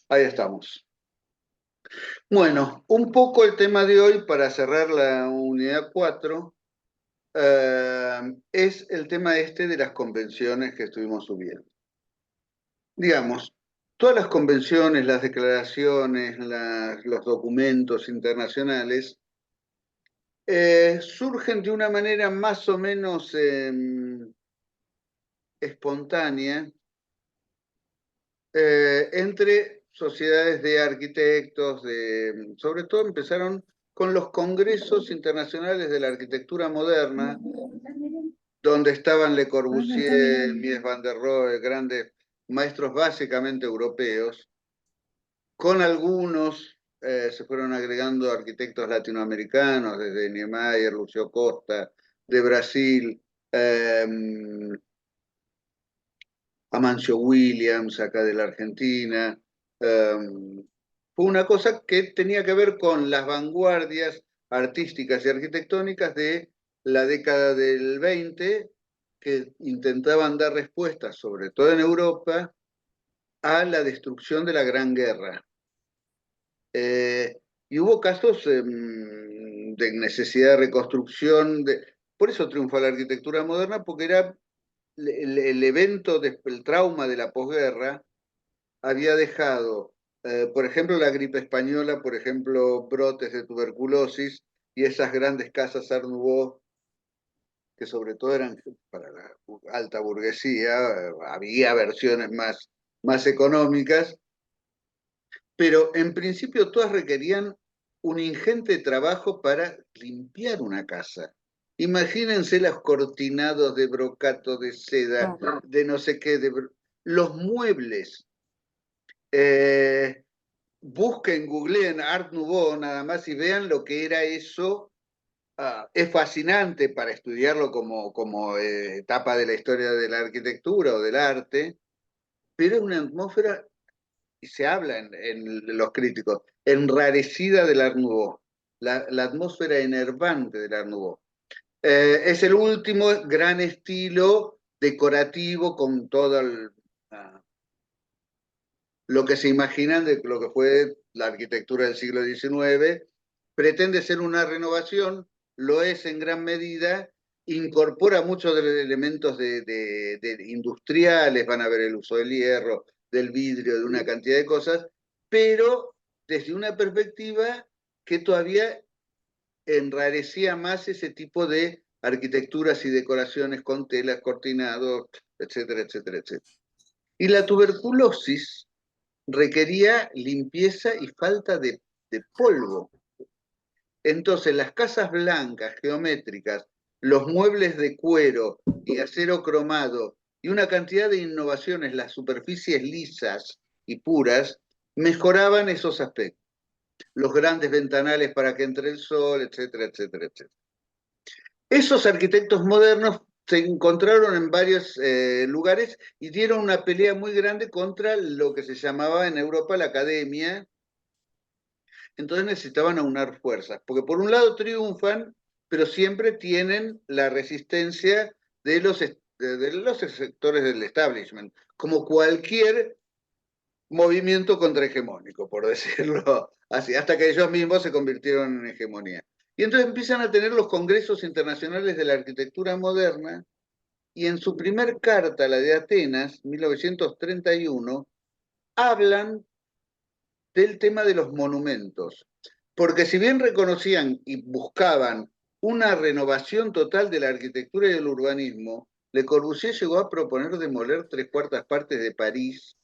Ahí estamos. Bueno, un poco el tema de hoy para cerrar la unidad 4 es el tema este de las convenciones que estuvimos subiendo. Digamos, todas las convenciones, las declaraciones, los documentos internacionales surgen de una manera más o menos espontánea entre sociedades de arquitectos, sobre todo empezaron con los congresos internacionales de la arquitectura moderna, donde estaban Le Corbusier, Mies van der Rohe, grandes maestros básicamente europeos, con algunos se fueron agregando arquitectos latinoamericanos, desde Niemeyer, Lucio Costa, de Brasil, Amancio Williams, acá de la Argentina. Fue una cosa que tenía que ver con las vanguardias artísticas y arquitectónicas de la década del 20, que intentaban dar respuestas, sobre todo en Europa, a la destrucción de la Gran Guerra. Y hubo casos de necesidad de reconstrucción, por eso triunfó la arquitectura moderna, porque era el evento, el trauma de la posguerra, había dejado, por ejemplo, la gripe española, por ejemplo, brotes de tuberculosis y esas grandes casas Art Nouveau, que sobre todo eran para la alta burguesía, había versiones más económicas, pero en principio todas requerían un ingente trabajo para limpiar una casa. Imagínense los cortinados de brocato, de seda, de no sé qué, los muebles. Busquen, googleen Art Nouveau nada más y vean lo que era eso. Es fascinante para estudiarlo como etapa de la historia de la arquitectura o del arte, pero es una atmósfera, y se habla en los críticos, enrarecida del Art Nouveau, la atmósfera enervante del Art Nouveau. Es el último gran estilo decorativo con todo lo que se imaginan de lo que fue la arquitectura del siglo XIX. Pretende ser una renovación, lo es en gran medida, incorpora muchos de los elementos de industriales, van a ver el uso del hierro, del vidrio, de una cantidad de cosas, pero desde una perspectiva que todavía enrarecía más ese tipo de arquitecturas y decoraciones con telas, cortinados, etcétera, etcétera, etcétera. Y la tuberculosis requería limpieza y falta de polvo. Entonces, las casas blancas, geométricas, los muebles de cuero y acero cromado y una cantidad de innovaciones, las superficies lisas y puras, mejoraban esos aspectos. Los grandes ventanales para que entre el sol, etcétera, etcétera, etcétera. Esos arquitectos modernos se encontraron en varios lugares y dieron una pelea muy grande contra lo que se llamaba en Europa la academia. Entonces necesitaban aunar fuerzas, porque por un lado triunfan, pero siempre tienen la resistencia de los sectores del establishment, como cualquier movimiento contrahegemónico, por decirlo así, hasta que ellos mismos se convirtieron en hegemonía. Y entonces empiezan a tener los congresos internacionales de la arquitectura moderna, y en su primer carta, la de Atenas, 1931, hablan del tema de los monumentos. Porque si bien reconocían y buscaban una renovación total de la arquitectura y del urbanismo, Le Corbusier llegó a proponer demoler 3/4 de París.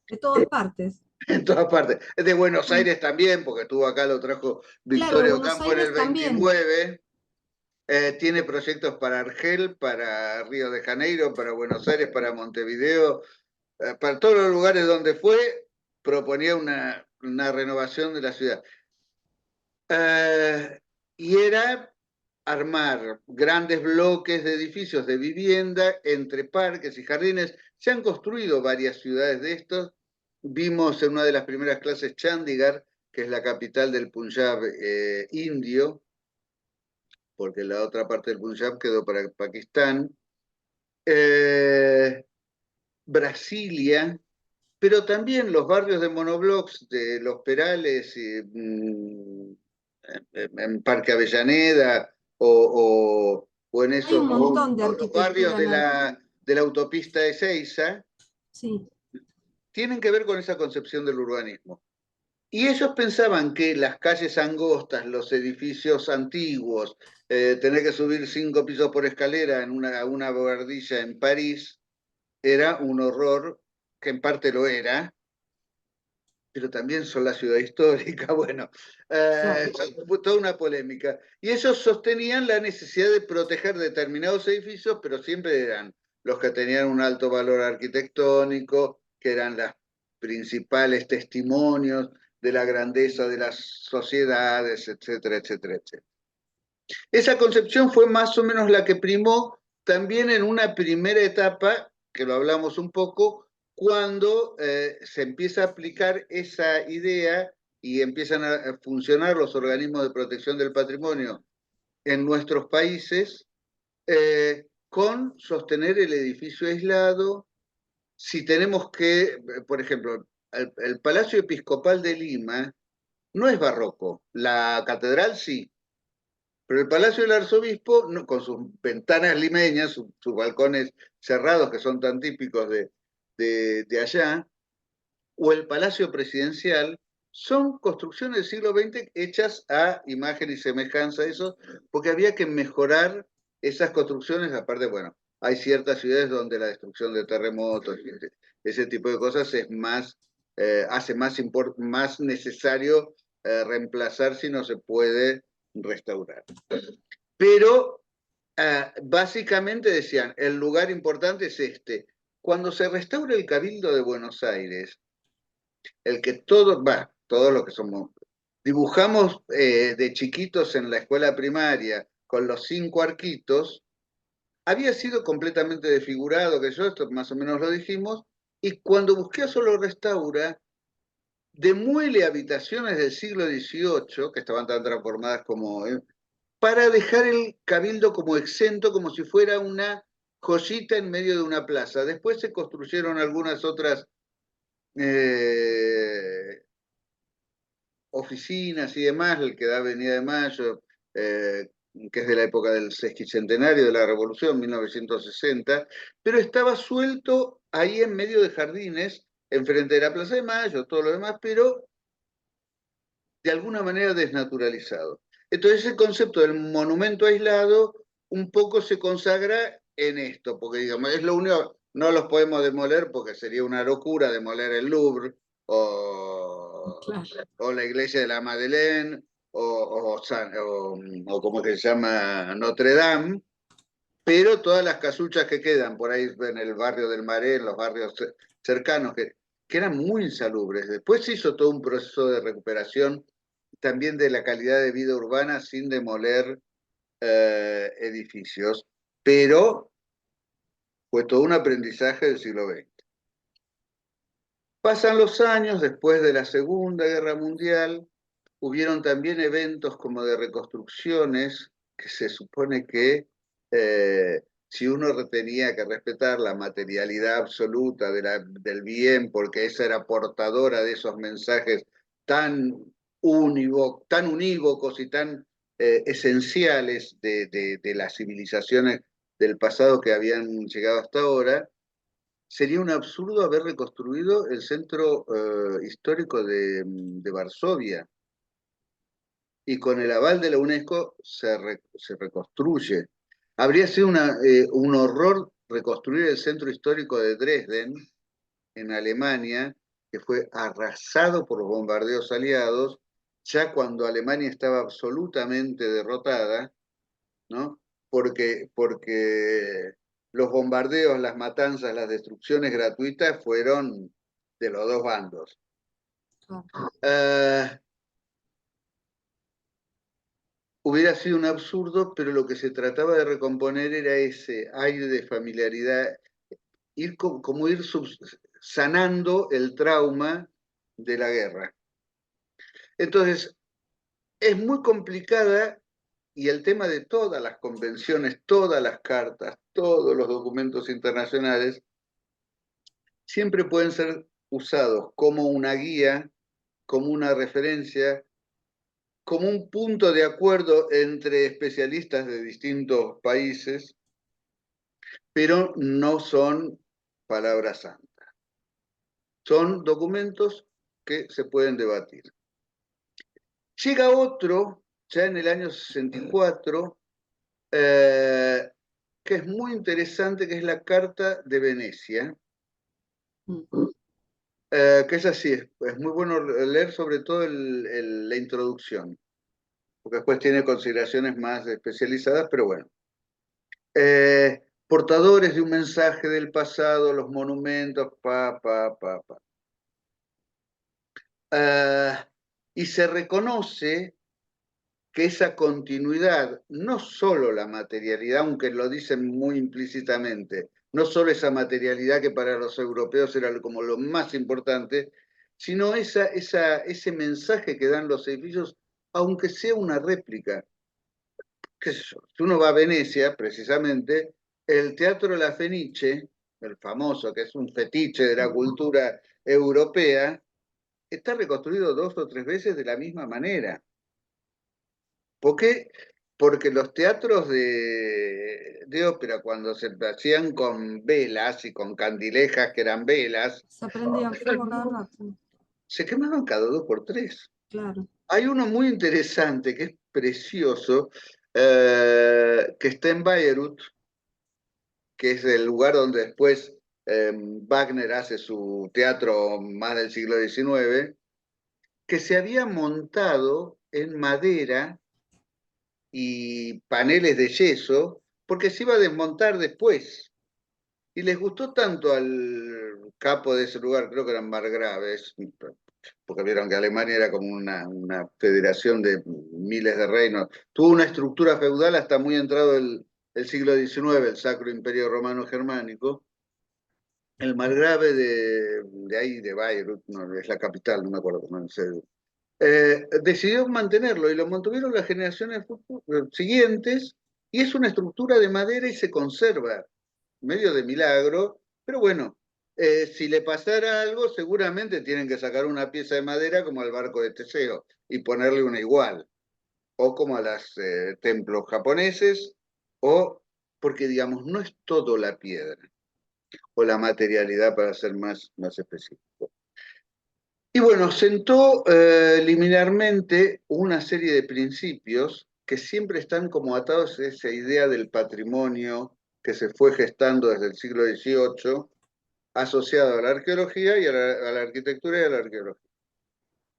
De todas partes. En todas partes. De Buenos Aires también, porque estuvo acá, lo trajo Victorio Campo en el 29. Tiene proyectos para Argel, para Río de Janeiro, para Buenos Aires, para Montevideo, para todos los lugares donde fue, proponía una renovación de la ciudad. Y era armar grandes bloques de edificios de vivienda entre parques y jardines. Se han construido varias ciudades de estos. Vimos en una de las primeras clases Chandigarh, que es la capital del Punjab indio, porque la otra parte del Punjab quedó para Pakistán. Brasilia, pero también los barrios de monoblocks de Los Perales, en Parque Avellaneda, o en Hay un esos montón de o los barrios arquitectura en de la autopista de Ezeiza, sí, tienen que ver con esa concepción del urbanismo. Y ellos pensaban que las calles angostas, los edificios antiguos, tener que subir 5 pisos por escalera en una bordilla en París, era un horror, que en parte lo era, pero también son la ciudad histórica, bueno, claro. fue toda una polémica. Y ellos sostenían la necesidad de proteger determinados edificios, pero siempre eran los que tenían un alto valor arquitectónico, que eran los principales testimonios de la grandeza de las sociedades, etcétera, etcétera, etcétera. Esa concepción fue más o menos la que primó también en una primera etapa, que lo hablamos un poco, cuando se empieza a aplicar esa idea y empiezan a funcionar los organismos de protección del patrimonio en nuestros países, con sostener el edificio aislado. Si tenemos que, por ejemplo, el Palacio Episcopal de Lima no es barroco, la catedral sí, pero el Palacio del Arzobispo, con sus ventanas limeñas, sus balcones cerrados que son tan típicos de allá, o el Palacio Presidencial, son construcciones del siglo XX hechas a imagen y semejanza de eso, porque había que mejorar esas construcciones. Aparte, bueno, hay ciertas ciudades donde la destrucción de terremotos, ese tipo de cosas es más, hace más necesario reemplazar si no se puede restaurar. Pero básicamente decían, el lugar importante es este. Cuando se restaura el Cabildo de Buenos Aires, el que todos los que somos, dibujamos de chiquitos en la escuela primaria con los 5 arquitos, había sido completamente desfigurado, que yo, esto más o menos lo dijimos, y cuando busqué a Solo Restaura, demuele habitaciones del siglo XVIII, que estaban tan transformadas como para dejar el cabildo como exento, como si fuera una joyita en medio de una plaza. Después se construyeron algunas otras eh, oficinas y demás, el que da Avenida de Mayo, que es de la época del sesquicentenario de la Revolución, 1960, pero estaba suelto ahí en medio de jardines, enfrente de la Plaza de Mayo, todo lo demás, pero de alguna manera desnaturalizado. Entonces el concepto del monumento aislado un poco se consagra en esto, porque digamos, es lo único, no los podemos demoler porque sería una locura demoler el Louvre Claro. o la iglesia de la Madeleine o como que se llama Notre Dame, pero todas las casuchas que quedan por ahí en el barrio del Maré, en los barrios cercanos, que eran muy insalubres. Después se hizo todo un proceso de recuperación también de la calidad de vida urbana sin demoler edificios, pero fue todo un aprendizaje del siglo XX. Pasan los años, después de la Segunda Guerra Mundial, hubieron también eventos como de reconstrucciones que se supone que si uno tenía que respetar la materialidad absoluta del bien, porque esa era portadora de esos mensajes tan, tan unívocos y tan esenciales de las civilizaciones del pasado que habían llegado hasta ahora, sería un absurdo haber reconstruido el centro histórico de Varsovia, y con el aval de la UNESCO se reconstruye. Habría sido un horror reconstruir el centro histórico de Dresden, en Alemania, que fue arrasado por los bombardeos aliados, ya cuando Alemania estaba absolutamente derrotada, ¿no? Porque los bombardeos, las matanzas, las destrucciones gratuitas fueron de los dos bandos. Claro. Hubiera sido un absurdo, pero lo que se trataba de recomponer era ese aire de familiaridad, como ir sanando el trauma de la guerra. Entonces, es muy complicada y el tema de todas las convenciones, todas las cartas, todos los documentos internacionales, siempre pueden ser usados como una guía, como una referencia, como un punto de acuerdo entre especialistas de distintos países, pero no son palabras santas. Son documentos que se pueden debatir. Llega otro, ya en el año 64, que es muy interesante, que es la Carta de Venecia, que es así, es muy bueno leer sobre todo la introducción, porque después tiene consideraciones más especializadas, pero bueno. Portadores de un mensaje del pasado, los monumentos, y se reconoce que esa continuidad, no solo la materialidad, aunque lo dicen muy implícitamente, no solo esa materialidad que para los europeos era como lo más importante, sino ese mensaje que dan los edificios, aunque sea una réplica. ¿Qué sé yo? Si uno va a Venecia, precisamente, el Teatro La Fenice, el famoso, que es un fetiche de la cultura europea, está reconstruido 2 o 3 veces de la misma manera. ¿Por qué? Porque los teatros de ópera, cuando se hacían con velas y con candilejas que eran velas, Se prendían fuego cada rato. se quemaban cada 2 por 3. Claro. Hay uno muy interesante que es precioso, que está en Bayreuth, que es el lugar donde después Wagner hace su teatro más del siglo XIX, que se había montado en madera y paneles de yeso, porque se iba a desmontar después. Y les gustó tanto al capo de ese lugar, creo que eran margraves, porque vieron que Alemania era como una federación de miles de reinos. Tuvo una estructura feudal hasta muy entrado el siglo XIX, el Sacro Imperio Romano Germánico. El margrave de ahí, de Bayreuth, no, es la capital, no me acuerdo cómo se decidió mantenerlo y lo mantuvieron las generaciones siguientes y es una estructura de madera y se conserva, medio de milagro, pero bueno, si le pasara algo seguramente tienen que sacar una pieza de madera como al barco de Teseo y ponerle una igual, o como a los templos japoneses, o porque digamos, no es todo la piedra o la materialidad para ser más específico. Y bueno, sentó liminarmente una serie de principios que siempre están como atados a esa idea del patrimonio que se fue gestando desde el siglo XVIII, asociado a la arqueología y a la arquitectura y a la arqueología.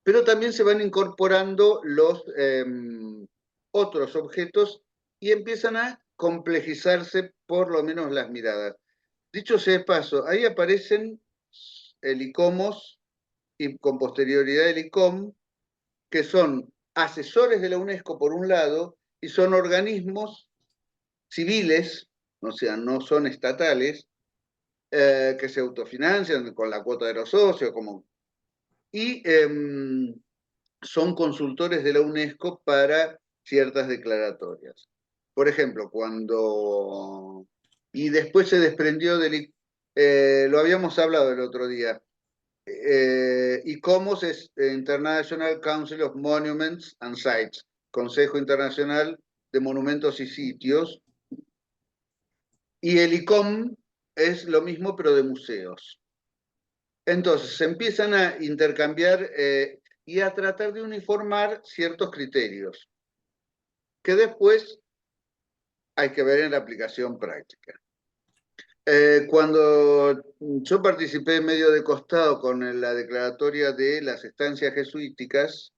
Pero también se van incorporando los otros objetos y empiezan a complejizarse por lo menos las miradas. Dicho sea de paso, ahí aparecen el ICOMOS y con posterioridad el ICOM, que son asesores de la UNESCO por un lado y son organismos civiles, o sea, no son estatales, que se autofinancian con la cuota de los socios, y son consultores de la UNESCO para ciertas declaratorias. Por ejemplo, cuando... Y después se desprendió del... lo habíamos hablado el otro día, ICOMOS es International Council of Monuments and Sites, Consejo Internacional de Monumentos y Sitios, y el ICOM es lo mismo pero de museos. Entonces se empiezan a intercambiar y a tratar de uniformar ciertos criterios, que después hay que ver en la aplicación práctica. Cuando yo participé medio de costado con la declaratoria de las estancias jesuíticas,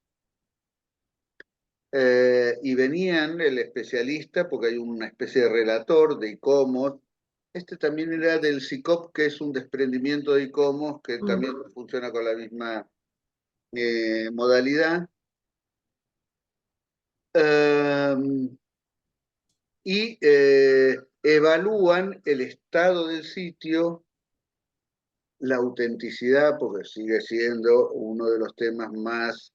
y venían el especialista, porque hay una especie de relator de ICOMOS, este también era del SICOP, que es un desprendimiento de ICOMOS, que también funciona con la misma modalidad, y evalúan el estado del sitio, la autenticidad, porque sigue siendo uno de los temas más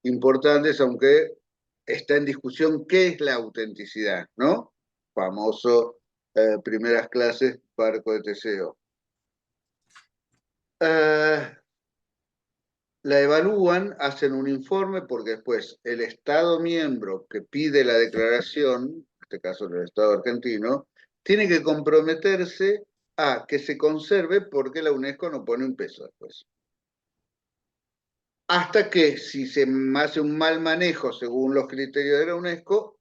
importantes, aunque está en discusión qué es la autenticidad, ¿no? Famoso primeras clases, barco de Teseo. la evalúan, hacen un informe, porque después el Estado miembro que pide la declaración, en este caso el Estado argentino, tiene que comprometerse a que se conserve porque la UNESCO no pone un peso después. Hasta que, si se hace un mal manejo según los criterios de la UNESCO,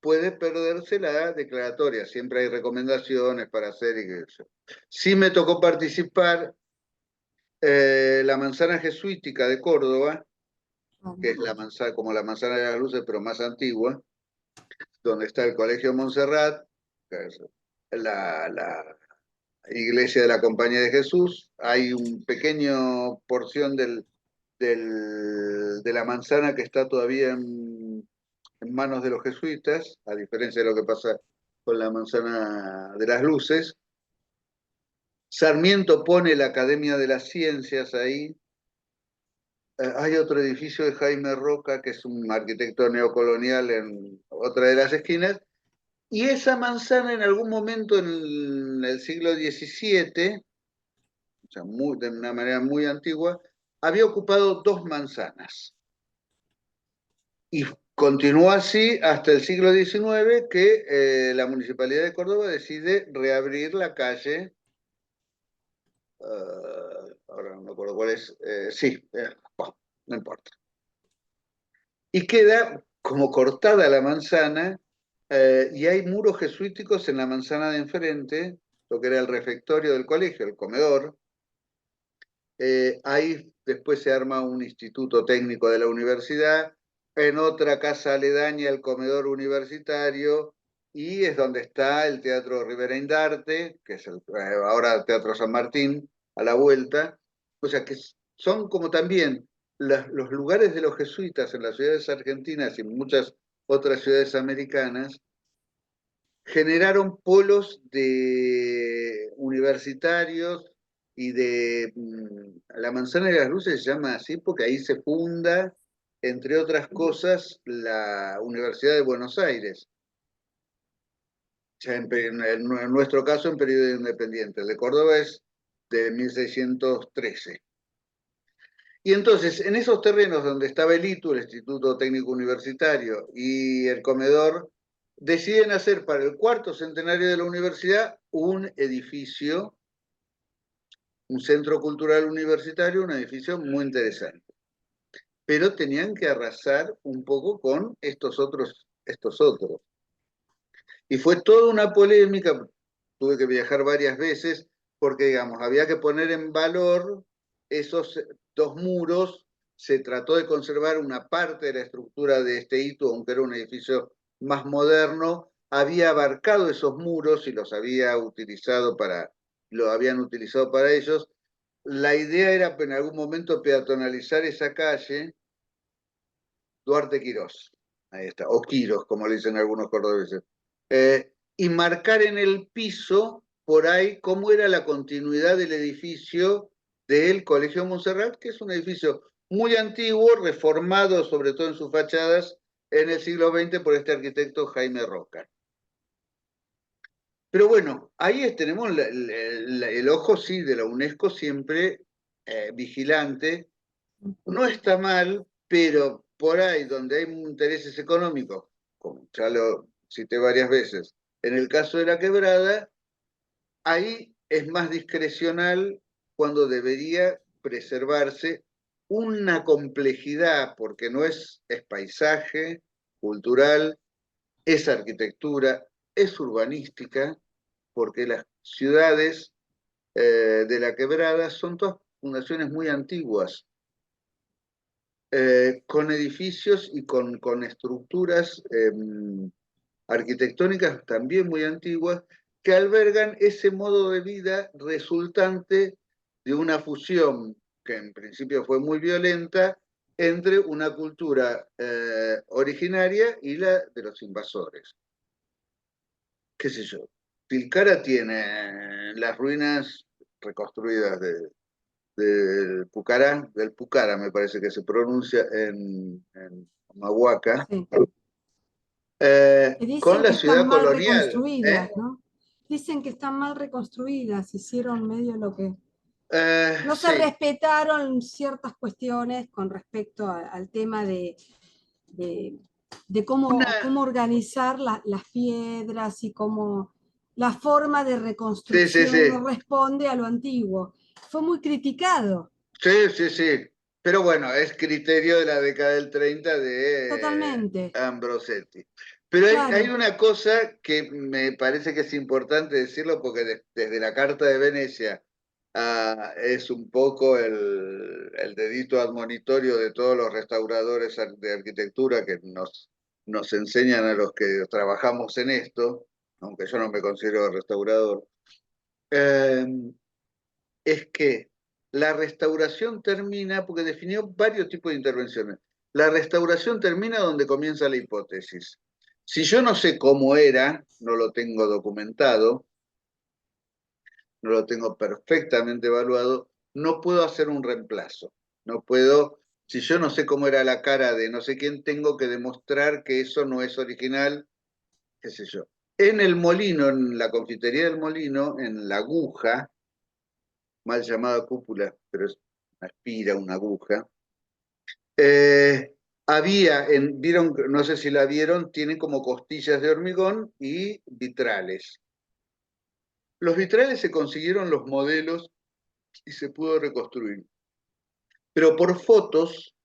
puede perderse la declaratoria. Siempre hay recomendaciones para hacer y qué sé yo. Sí me tocó participar la manzana jesuítica de Córdoba, que es la manzana, como la manzana de las luces, pero más antigua, donde está el Colegio Montserrat, que es la iglesia de la Compañía de Jesús. Hay un pequeño porción de la manzana que está todavía en manos de los jesuitas, a diferencia de lo que pasa con la manzana de las luces. Sarmiento pone la Academia de las Ciencias ahí. Hay otro edificio de Jaime Roca, que es un arquitecto neocolonial en otra de las esquinas, y esa manzana en algún momento en el siglo XVII, o sea, de una manera muy antigua, había ocupado 2 manzanas. Y continuó así hasta el siglo XIX, que la Municipalidad de Córdoba decide reabrir la calle, ahora no me acuerdo cuál es, sí, bueno, no importa. Y queda como cortada la manzana, y hay muros jesuíticos en la manzana de enfrente, lo que era el refectorio del colegio, el comedor. Ahí después se arma un instituto técnico de la universidad, en otra casa aledaña el comedor universitario, y es donde está el Teatro Rivera Indarte, que es ahora Teatro San Martín, a la vuelta. O sea que son como también los lugares de los jesuitas en las ciudades argentinas y en muchas otras ciudades americanas, generaron polos de universitarios y de la Manzana de las Luces se llama así porque ahí se funda, entre otras cosas, la Universidad de Buenos Aires. Ya en nuestro caso en periodo independiente. El de Córdoba es de 1613. Y entonces, en esos terrenos donde estaba el ITU, el Instituto Técnico Universitario, y el comedor, deciden hacer para el 4º centenario de la universidad un edificio, un centro cultural universitario, un edificio muy interesante. Pero tenían que arrasar un poco con estos otros. Y fue toda una polémica, tuve que viajar varias veces, porque, digamos, había que poner en valor esos 2 muros. Se trató de conservar una parte de la estructura de este hito, aunque era un edificio más moderno. Había abarcado esos muros y los había utilizado lo habían utilizado para ellos. La idea era en algún momento peatonalizar esa calle, Duarte Quirós, ahí está, o Quirós, como le dicen algunos cordobeses, y marcar en el piso, por ahí, cómo era la continuidad del edificio del Colegio Montserrat, que es un edificio muy antiguo, reformado sobre todo en sus fachadas en el siglo XX por este arquitecto Jaime Roca. Pero bueno, ahí tenemos el ojo, sí, de la UNESCO siempre vigilante. No está mal, pero por ahí donde hay intereses económicos, como ya lo cité varias veces, en el caso de la quebrada, ahí es más discrecional cuando debería preservarse una complejidad, porque no es paisaje, cultural, es arquitectura, es urbanística, porque las ciudades de la quebrada son todas fundaciones muy antiguas, con edificios y con estructuras arquitectónicas también muy antiguas, que albergan ese modo de vida resultante de una fusión que en principio fue muy violenta entre una cultura originaria y la de los invasores. ¿Qué sé yo? Tilcara tiene las ruinas reconstruidas del Pucará, me parece que se pronuncia en Humahuaca, Sí. Que con dicen la que están ciudad mal colonial. reconstruidas, ¿no? Dicen que están mal reconstruidas, hicieron medio lo que No se Sí, respetaron ciertas cuestiones con respecto al tema de cómo organizar las piedras y cómo la forma de sí, sí, reconstrucción sí, no responde a lo antiguo. Fue muy criticado, sí, sí, sí. Pero bueno, es criterio de la década del 30 de totalmente, Ambrosetti. Pero hay claro. una cosa que me parece que es importante decirlo porque desde la Carta de Venecia es un poco el dedito admonitorio de todos los restauradores de arquitectura que nos enseñan a los que trabajamos en esto, aunque yo no me considero restaurador. Eh, es que la restauración termina, porque definió varios tipos de intervenciones, la restauración termina donde comienza la hipótesis. Si yo no sé cómo era, no lo tengo documentado, no lo tengo perfectamente evaluado, no puedo hacer un reemplazo. No puedo, si yo no sé cómo era la cara de no sé quién, tengo que demostrar que eso no es original, qué sé yo. En el molino, en la confitería del molino, en la aguja, mal llamada cúpula, pero es una espira, una aguja. Había, vieron, no sé si la vieron, tienen como costillas de hormigón y vitrales. Los vitrales se consiguieron los modelos y se pudo reconstruir. Pero por fotos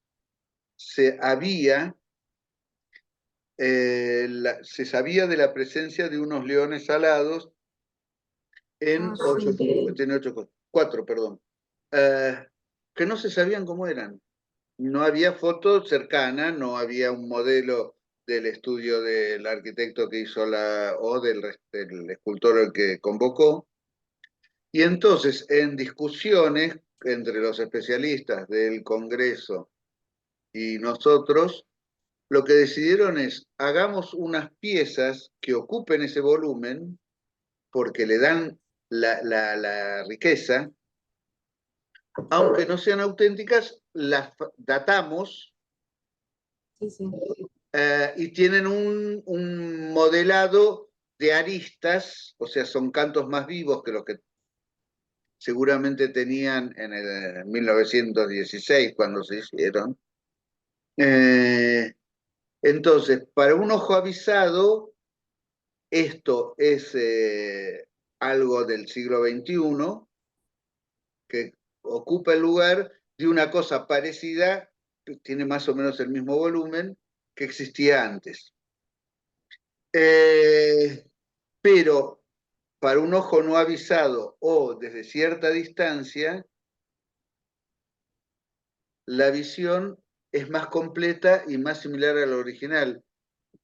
se sabía de la presencia de unos leones alados en Ah, sí. cuatro, perdón, eh, que no se sabían cómo eran. No había foto cercana, no había un modelo del estudio del arquitecto que hizo o del escultor el que convocó. Y entonces, en discusiones entre los especialistas del Congreso y nosotros, lo que decidieron es, hagamos unas piezas que ocupen ese volumen, porque le dan la riqueza, aunque no sean auténticas, las datamos Sí, sí. y tienen un modelado de aristas, o sea, son cantos más vivos que los que seguramente tenían en el 1916 cuando se hicieron. Eh, entonces, para un ojo avisado, esto es algo del siglo XXI que ocupa el lugar de una cosa parecida, que tiene más o menos el mismo volumen, que existía antes. Pero para un ojo no avisado o desde cierta distancia, la visión es más completa y más similar a la original.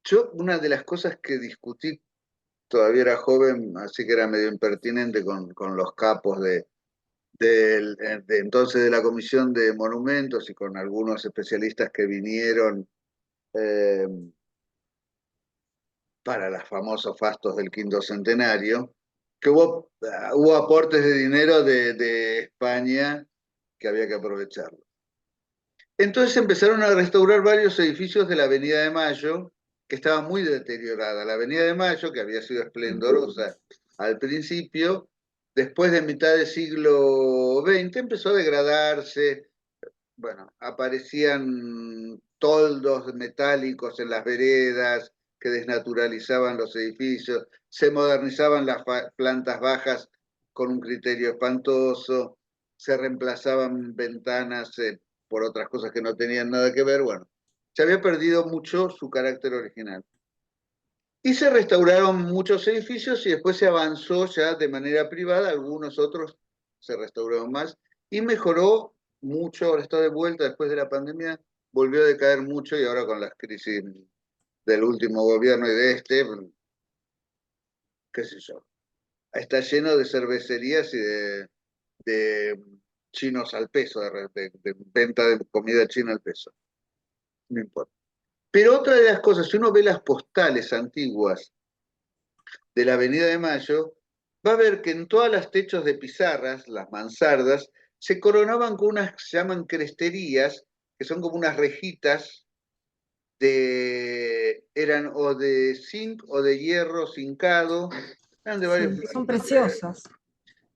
Yo, una de las cosas que discutí, todavía era joven, así que era medio impertinente con los capos de entonces de la Comisión de Monumentos y con algunos especialistas que vinieron eh, para los famosos fastos del quinto centenario, que hubo aportes de dinero de España que había que aprovecharlo. Entonces empezaron a restaurar varios edificios de la Avenida de Mayo, que estaba muy deteriorada. La Avenida de Mayo, que había sido esplendorosa al principio, después de mitad del siglo XX empezó a degradarse. Bueno, aparecían toldos metálicos en las veredas que desnaturalizaban los edificios, se modernizaban las plantas bajas con un criterio espantoso, se reemplazaban ventanas por otras cosas que no tenían nada que ver. Bueno, se había perdido mucho su carácter original. Y se restauraron muchos edificios y después se avanzó ya de manera privada, algunos otros se restauraron más y mejoró mucho, ahora está de vuelta después de la pandemia, volvió a decaer mucho y ahora con las crisis del último gobierno y de este, qué sé yo, está lleno de cervecerías y de chinos al peso, de venta de comida china al peso, no importa. Pero otra de las cosas, si uno ve las postales antiguas de la Avenida de Mayo, va a ver que en todas las techos de pizarras, las mansardas, se coronaban con unas que se llaman cresterías, que son como unas rejitas eran o de zinc o de hierro cincado, eran de varios Sí, son materiales. preciosas.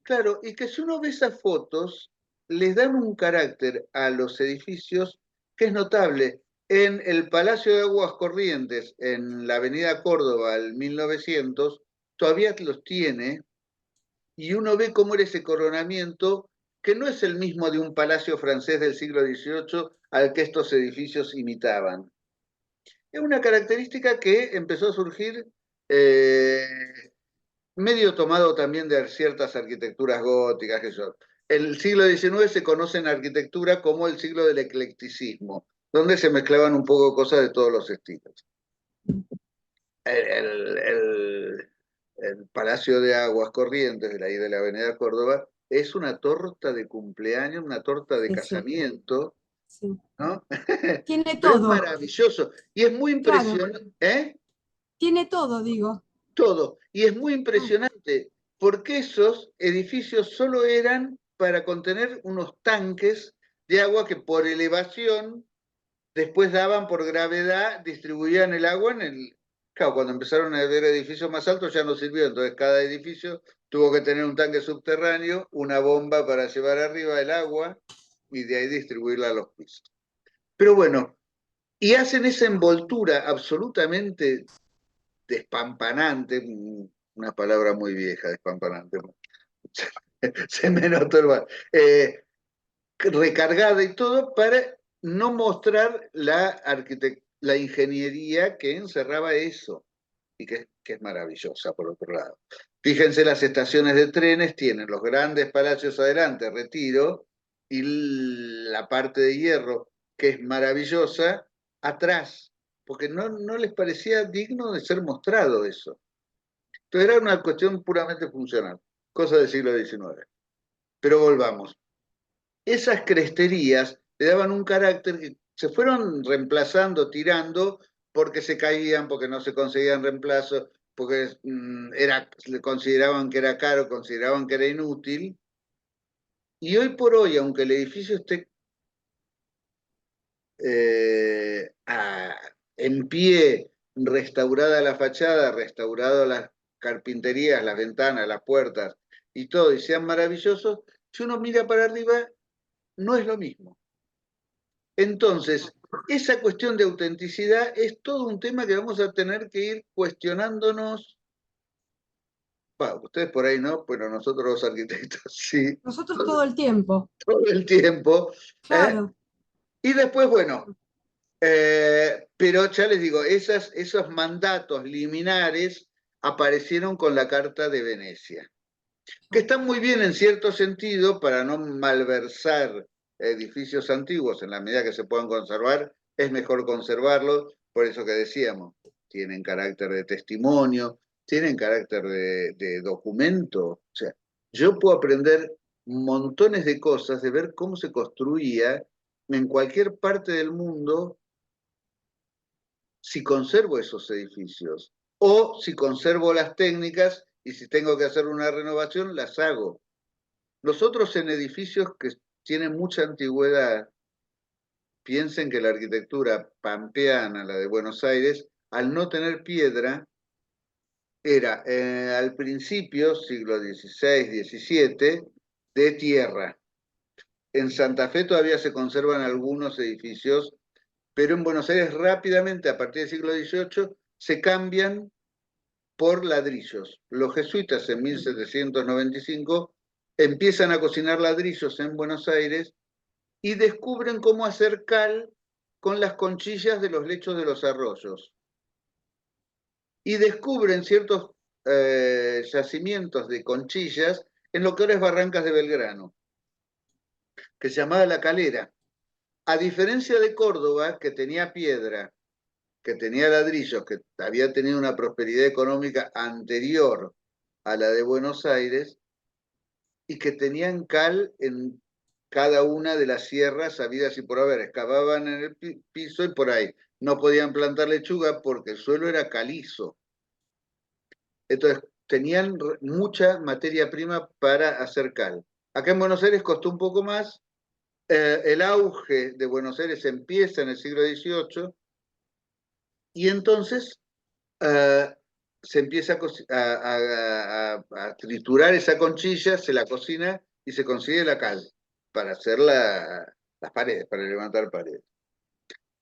Claro, y que si uno ve esas fotos, les dan un carácter a los edificios que es notable. En el Palacio de Aguas Corrientes, en la Avenida Córdoba, al 1900, todavía los tiene, y uno ve cómo era ese coronamiento, que no es el mismo de un palacio francés del siglo XVIII al que estos edificios imitaban. Es una característica que empezó a surgir eh, medio tomado también de ciertas arquitecturas góticas. Que son. El siglo XIX se conoce en arquitectura como el siglo del eclecticismo, donde se mezclaban un poco cosas de todos los estilos. El Palacio de Aguas Corrientes, de ahí de la Avenida Córdoba, es una torta de cumpleaños, una torta de Sí, sí, casamiento, sí. ¿no? Tiene Pero es todo, maravilloso y es muy claro, impresionante, ¿eh? tiene todo, digo. Todo. Y es muy Ah, impresionante porque esos edificios solo eran para contener unos tanques de agua que por elevación después daban por gravedad, distribuían el agua en el... Claro, cuando empezaron a ver edificios más altos ya no sirvió, entonces cada edificio tuvo que tener un tanque subterráneo, una bomba para llevar arriba el agua y de ahí distribuirla a los pisos. Pero bueno, y hacen esa envoltura absolutamente despampanante, una palabra muy vieja, despampanante, se me notó el bar, recargada y todo para no mostrar la ingeniería que encerraba eso y que es maravillosa por otro lado. Fíjense, las estaciones de trenes tienen los grandes palacios adelante, Retiro, y la parte de hierro, que es maravillosa, atrás, porque no les parecía digno de ser mostrado eso. Entonces era una cuestión puramente funcional, cosa del siglo XIX. Pero volvamos. Esas cresterías le daban un carácter que se fueron reemplazando, tirando, porque se caían, porque no se conseguían reemplazos, porque consideraban que era caro, consideraban que era inútil. Y hoy por hoy, aunque el edificio esté en pie, restaurada la fachada, restaurado las carpinterías, las ventanas, las puertas y todo, y sean maravillosos, si uno mira para arriba, no es lo mismo. Entonces, esa cuestión de autenticidad es todo un tema que vamos a tener que ir cuestionándonos. Ustedes por ahí no, pero nosotros los arquitectos sí, nosotros todo el tiempo, todo el tiempo. ¿Eh? claro. Y después, bueno, pero ya les digo, esos mandatos liminares aparecieron con la Carta de Venecia, que están muy bien en cierto sentido para no malversar edificios antiguos en la medida que se puedan conservar, es mejor conservarlos, por eso que decíamos, tienen carácter de testimonio, tienen carácter de documento, o sea, yo puedo aprender montones de cosas de ver cómo se construía en cualquier parte del mundo si conservo esos edificios o si conservo las técnicas y si tengo que hacer una renovación, las hago. Nosotros en edificios que tienen mucha antigüedad, piensen que la arquitectura pampeana, la de Buenos Aires, al no tener piedra, era al principio, siglo XVI, XVII, de tierra. En Santa Fe todavía se conservan algunos edificios, pero en Buenos Aires rápidamente, a partir del siglo XVIII, se cambian por ladrillos. Los jesuitas en 1795 empiezan a cocinar ladrillos en Buenos Aires y descubren cómo hacer cal con las conchillas de los lechos de los arroyos. Y descubren ciertos yacimientos de conchillas en lo que ahora es Barrancas de Belgrano, que se llamaba La Calera. A diferencia de Córdoba, que tenía piedra, que tenía ladrillos, que había tenido una prosperidad económica anterior a la de Buenos Aires, y que tenían cal en cada una de las sierras habidas y por haber. Excavaban en el piso y por ahí. No podían plantar lechuga porque el suelo era calizo. Entonces, tenían mucha materia prima para hacer cal. Acá en Buenos Aires costó un poco más. El auge de Buenos Aires empieza en el siglo XVIII y entonces se empieza a triturar esa conchilla, se la cocina y se consigue la cal para hacer las paredes, para levantar paredes.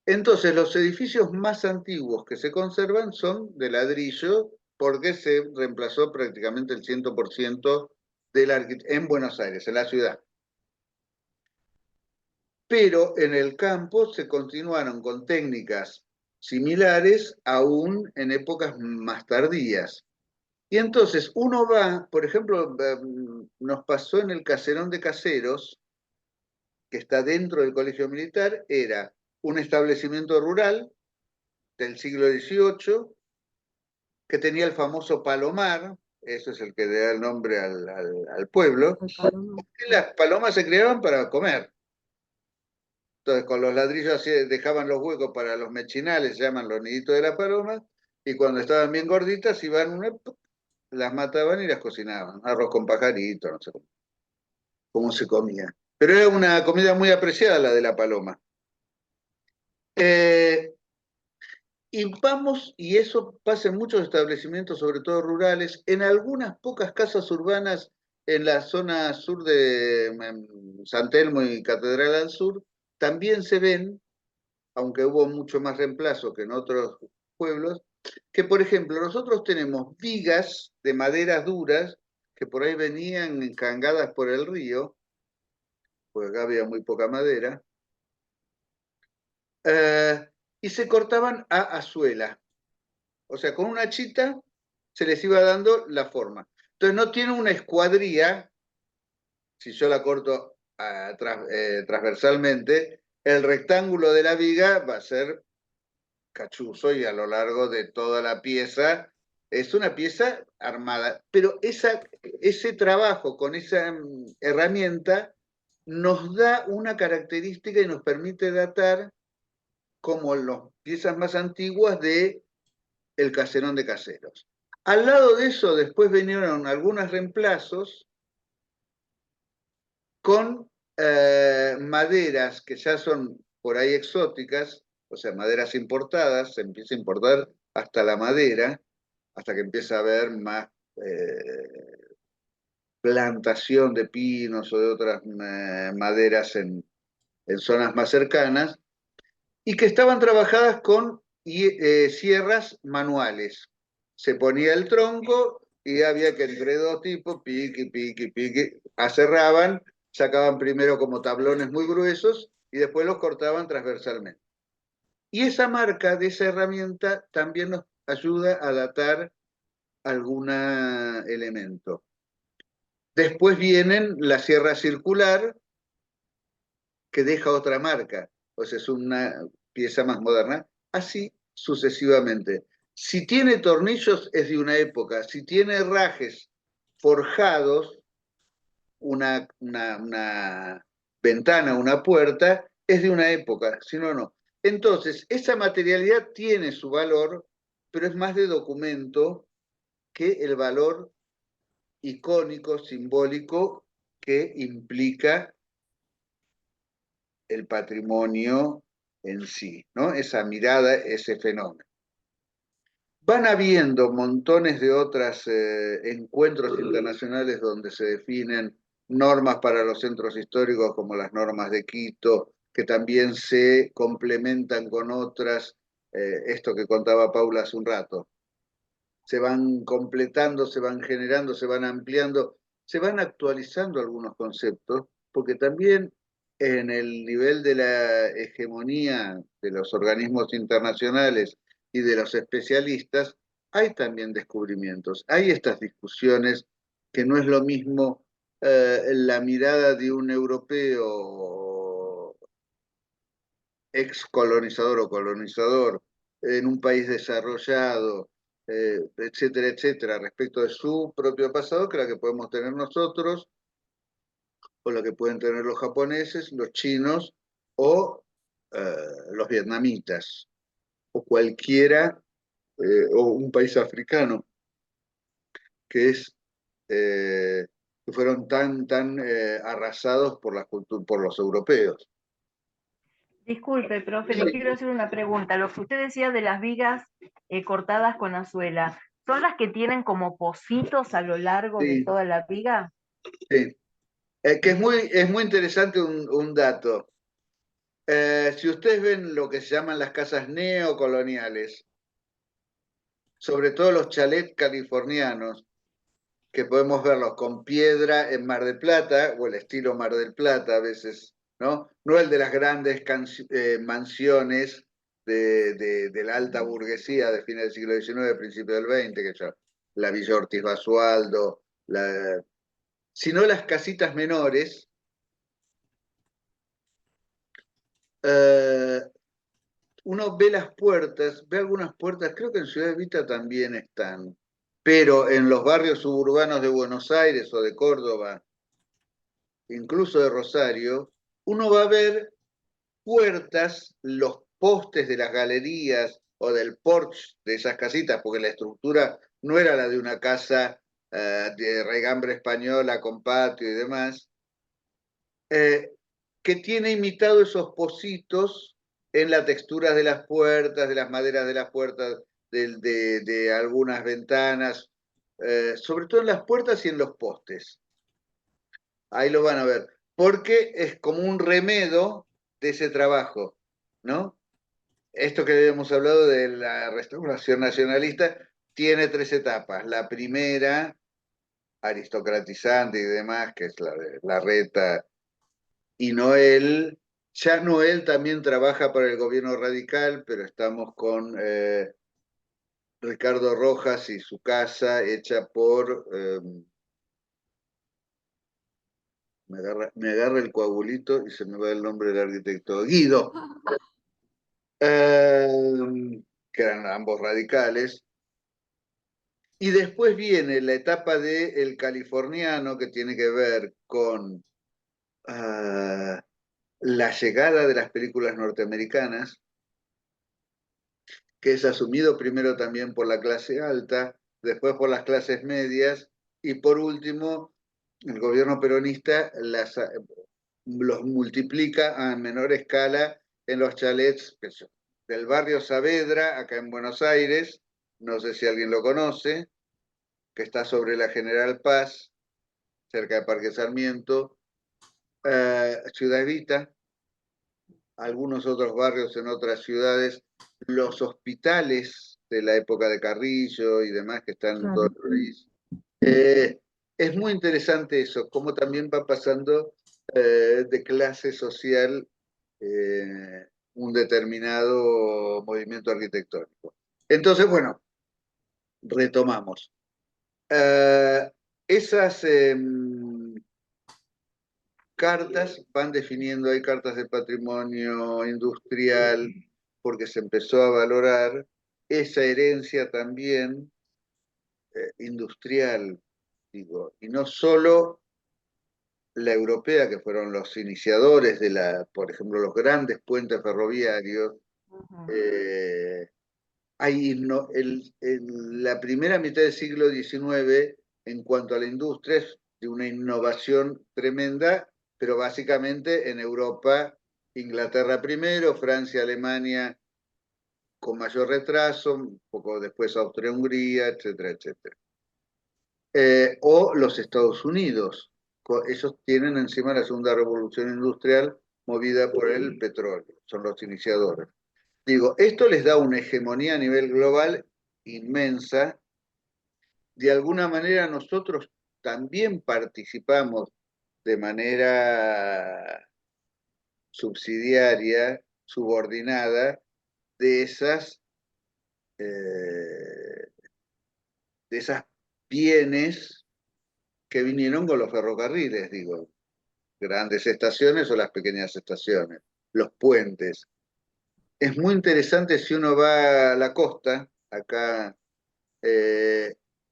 Entonces, los edificios más antiguos que se conservan son de ladrillo, porque se reemplazó prácticamente el 100% en Buenos Aires, en la ciudad. Pero en el campo se continuaron con técnicas similares aún en épocas más tardías. Y entonces uno va, por ejemplo, nos pasó en el Caserón de Caseros, que está dentro del Colegio Militar, era un establecimiento rural del siglo XVIII, que tenía el famoso palomar, eso es el que le da el nombre al pueblo, y las palomas se criaban para comer. Entonces, con los ladrillos así dejaban los huecos para los mechinales, se llaman los niditos de las palomas, y cuando estaban bien gorditas, iban las mataban y las cocinaban. Arroz con pajarito, no sé cómo se comía. Pero era una comida muy apreciada la de la paloma. Y eso pasa en muchos establecimientos, sobre todo rurales, en algunas pocas casas urbanas en la zona sur de San Telmo y Catedral al Sur, también se ven, aunque hubo mucho más reemplazo que en otros pueblos, que por ejemplo nosotros tenemos vigas de maderas duras que por ahí venían encangadas por el río, porque acá había muy poca madera, y se cortaban a azuela. O sea, con una chita se les iba dando la forma. Entonces no tiene una escuadría, si yo la corto transversalmente, el rectángulo de la viga va a ser cachuzo y a lo largo de toda la pieza es una pieza armada. Pero ese trabajo con esa herramienta nos da una característica y nos permite datar como las piezas más antiguas de el Caserón de Caseros. Al lado de eso, después vinieron algunos reemplazos con maderas que ya son por ahí exóticas, o sea, maderas importadas, se empieza a importar hasta la madera, hasta que empieza a haber más plantación de pinos o de otras maderas en zonas más cercanas, y que estaban trabajadas con sierras manuales. Se ponía el tronco y había que entre dos tipos, pique, pique, pique, aserraban, sacaban primero como tablones muy gruesos y después los cortaban transversalmente. Y esa marca de esa herramienta también nos ayuda a datar algún elemento. Después vienen la sierra circular, que deja otra marca, o sea, es una pieza más moderna, así sucesivamente. Si tiene tornillos es de una época, si tiene herrajes forjados, una ventana, una puerta, es de una época, si no, no. Entonces, esa materialidad tiene su valor, pero es más de documento que el valor icónico, simbólico, que implica el patrimonio en sí, ¿no? Esa mirada, ese fenómeno. Van habiendo montones de otros encuentros internacionales donde se definen normas para los centros históricos, como las normas de Quito, que también se complementan con otras, esto que contaba Paula hace un rato. Se van completando, se van generando, se van ampliando, se van actualizando algunos conceptos, porque también en el nivel de la hegemonía de los organismos internacionales y de los especialistas, hay también descubrimientos, hay estas discusiones que no es lo mismo la mirada de un europeo ex colonizador o colonizador en un país desarrollado, etcétera, etcétera, respecto de su propio pasado, que la que podemos tener nosotros, o la que pueden tener los japoneses, los chinos o los vietnamitas, o cualquiera, o un país africano, que es que fueron tan arrasados por por los europeos. Disculpe, profe, le quiero hacer una pregunta. Lo que usted decía de las vigas cortadas con azuela, ¿Son las que tienen como pocitos a lo largo de Sí, toda la viga? sí. Que es muy interesante un dato. Si ustedes ven lo que se llaman las casas neocoloniales, sobre todo los chalets californianos, que podemos verlos con piedra en Mar del Plata, o el estilo Mar del Plata a veces, ¿no? No el de las grandes mansiones de la alta burguesía de fines del siglo XIX, principio del XX, que ya, la Villa Ortiz Basualdo, sino las casitas menores. eh, Uno ve las puertas, ve algunas puertas, creo que en Ciudad Evita también están, pero en los barrios suburbanos de Buenos Aires o de Córdoba, incluso de Rosario, uno va a ver puertas, los postes de las galerías o del porche de esas casitas, porque la estructura no era la de una casa de regambre española con patio y demás, eh, que tiene imitado esos pocitos en la textura de las puertas, de las maderas de las puertas, de algunas ventanas, sobre todo en las puertas y en los postes. Ahí lo van a ver, porque es como un remedo de ese trabajo, ¿no? Esto que habíamos hablado de la restauración nacionalista tiene tres etapas. La primera, aristocratizante y demás, que es la de Larreta y Noel. Ya Noel también trabaja para el gobierno radical, pero estamos con Ricardo Rojas y su casa hecha por... me agarra el coagulito y se me va el nombre del arquitecto. Guido, que eran ambos radicales. Y después viene la etapa del californiano, que tiene que ver con la llegada de las películas norteamericanas, que es asumido primero también por la clase alta, después por las clases medias, y por último, el gobierno peronista los multiplica a menor escala en los chalets del barrio Saavedra, acá en Buenos Aires, no sé si alguien lo conoce, que está sobre la General Paz, cerca de Parque Sarmiento, Ciudad Evita, algunos otros barrios en otras ciudades, los hospitales de la época de Carrillo y demás que están en todo el país. Es muy interesante eso, cómo también va pasando de clase social un determinado movimiento arquitectónico. Entonces, bueno, retomamos. Esas cartas van definiendo, hay cartas de patrimonio industrial, porque se empezó a valorar esa herencia también industrial, digo, y no solo la europea, que fueron los iniciadores de por ejemplo, los grandes puentes ferroviarios. Hay la primera mitad del siglo XIX, en cuanto a la industria, es de una innovación tremenda, pero básicamente en Europa, Inglaterra primero, Francia, Alemania con mayor retraso, un poco después Austria-Hungría, etcétera, etcétera. O los Estados Unidos. Ellos tienen encima la segunda revolución industrial movida por el petróleo, son los iniciadores. Digo, esto les da una hegemonía a nivel global inmensa. De alguna manera nosotros también participamos de manera subsidiaria, subordinada, de eh, de esas bienes que vinieron con los ferrocarriles, digo, grandes estaciones o las pequeñas estaciones, los puentes. Es muy interesante si uno va a la costa, acá,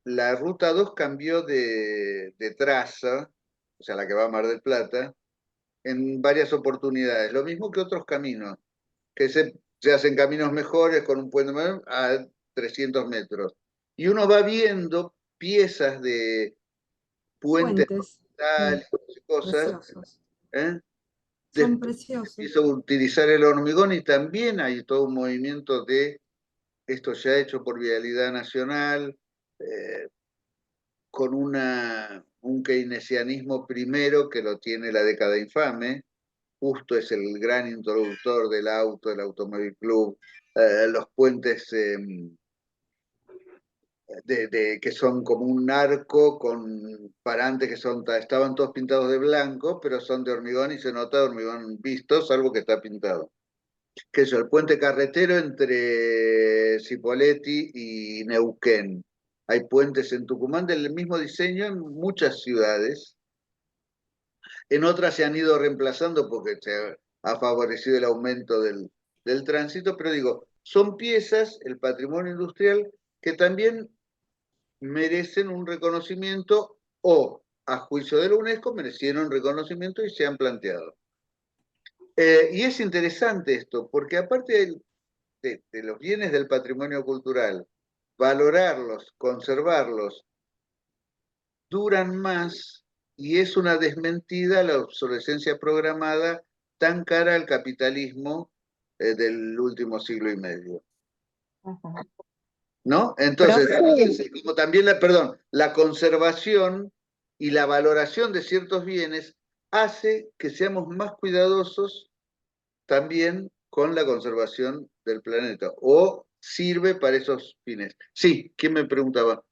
la ruta 2 cambió de traza, o sea, la que va a Mar del Plata, en varias oportunidades. Lo mismo que otros caminos, que se hacen caminos mejores con un puente a 300 metros. Y uno va viendo piezas de puentes Puentes, y cosas, preciosos. ¿eh? Son Después preciosos. empieza a utilizar el hormigón y también hay todo un movimiento de esto ya hecho por Vialidad Nacional, con un keynesianismo primero que lo tiene la década infame. Justo es el gran introductor del auto, del Automóvil Club, los puentes que son como un arco con parantes que estaban todos pintados de blanco, pero son de hormigón y se nota de hormigón visto, salvo que está pintado. Que es el puente carretero entre Cipolletti y Neuquén. Hay puentes en Tucumán del mismo diseño en muchas ciudades. En otras se han ido reemplazando porque se ha favorecido el aumento del tránsito, pero digo, son piezas, el patrimonio industrial, que también merecen un reconocimiento o, a juicio de la UNESCO, merecieron reconocimiento y se han planteado. Y es interesante esto, porque aparte de los bienes del patrimonio cultural, valorarlos, conservarlos, duran más y es una desmentida a la obsolescencia programada tan cara al capitalismo del último siglo y medio. Ujú. ¿No? Entonces, Profe, como también la conservación y la valoración de ciertos bienes hace que seamos más cuidadosos también con la conservación del planeta, o sirve para esos fines. Sí, ¿quién me preguntaba?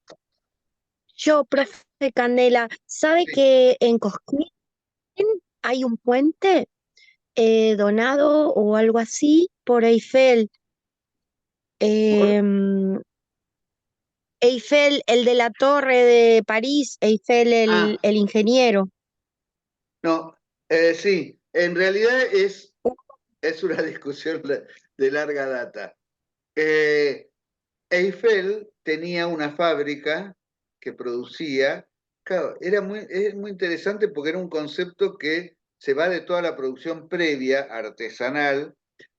yo, profe Candela, ¿sabe Sí. que en Cosquín hay un puente donado o algo así por Eiffel? ¿Por? Em, Eiffel, el de la Torre de París, Eiffel, Ah, el ingeniero. no, sí, en realidad es una discusión de larga data. Eh, Eiffel tenía una fábrica que producía, claro, es muy interesante porque era un concepto que se va de toda la producción previa, artesanal,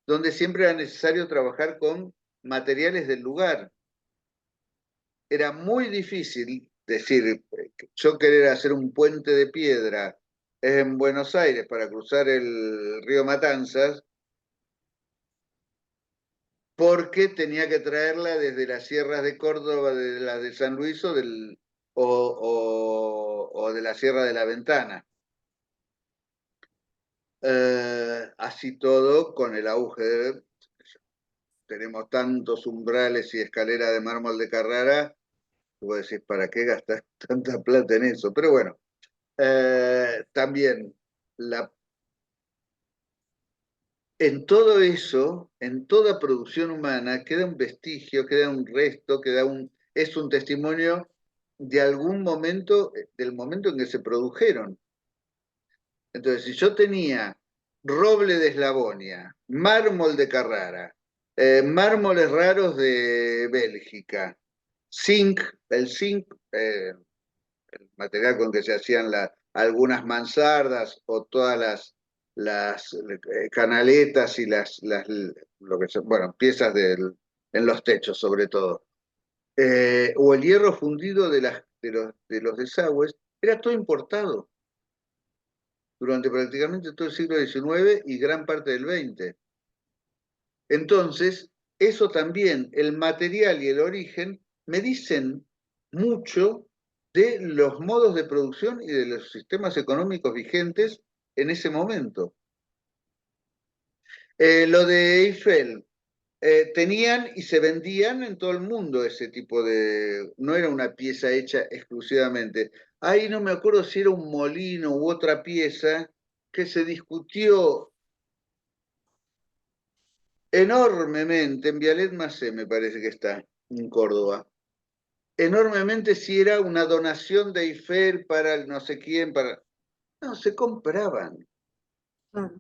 donde siempre era necesario trabajar con materiales del lugar. Era muy difícil decir, yo querer hacer un puente de piedra en Buenos Aires para cruzar el río Matanzas, porque tenía que traerla desde las sierras de Córdoba, de las de San Luis o de la Sierra de la Ventana. Así todo, con el auge tenemos tantos umbrales y escaleras de mármol de Carrara, vos decís, ¿para qué gastar tanta plata en eso? Pero bueno, también la, en todo eso, en toda producción humana, queda un vestigio, queda un resto, es un testimonio de algún momento, del momento en que se produjeron. Entonces, si yo tenía roble de Eslavonia, mármol de Carrara, mármoles raros de Bélgica, zinc, el zinc, el material con que se hacían algunas mansardas o todas las canaletas y lo que bueno, piezas en los techos sobre todo. O el hierro fundido de los desagües, era todo importado durante prácticamente todo el siglo XIX y gran parte del XX. Entonces, eso también, el material y el origen, me dicen mucho de los modos de producción y de los sistemas económicos vigentes en ese momento. Lo de Eiffel, tenían y se vendían en todo el mundo ese tipo de... No era una pieza hecha exclusivamente. Ahí no me acuerdo si era un molino u otra pieza que se discutió enormemente, en Vialet Macé me parece que está, en Córdoba. Enormemente si era una donación de Eiffel para el no sé quién, para... No, se compraban. Claro.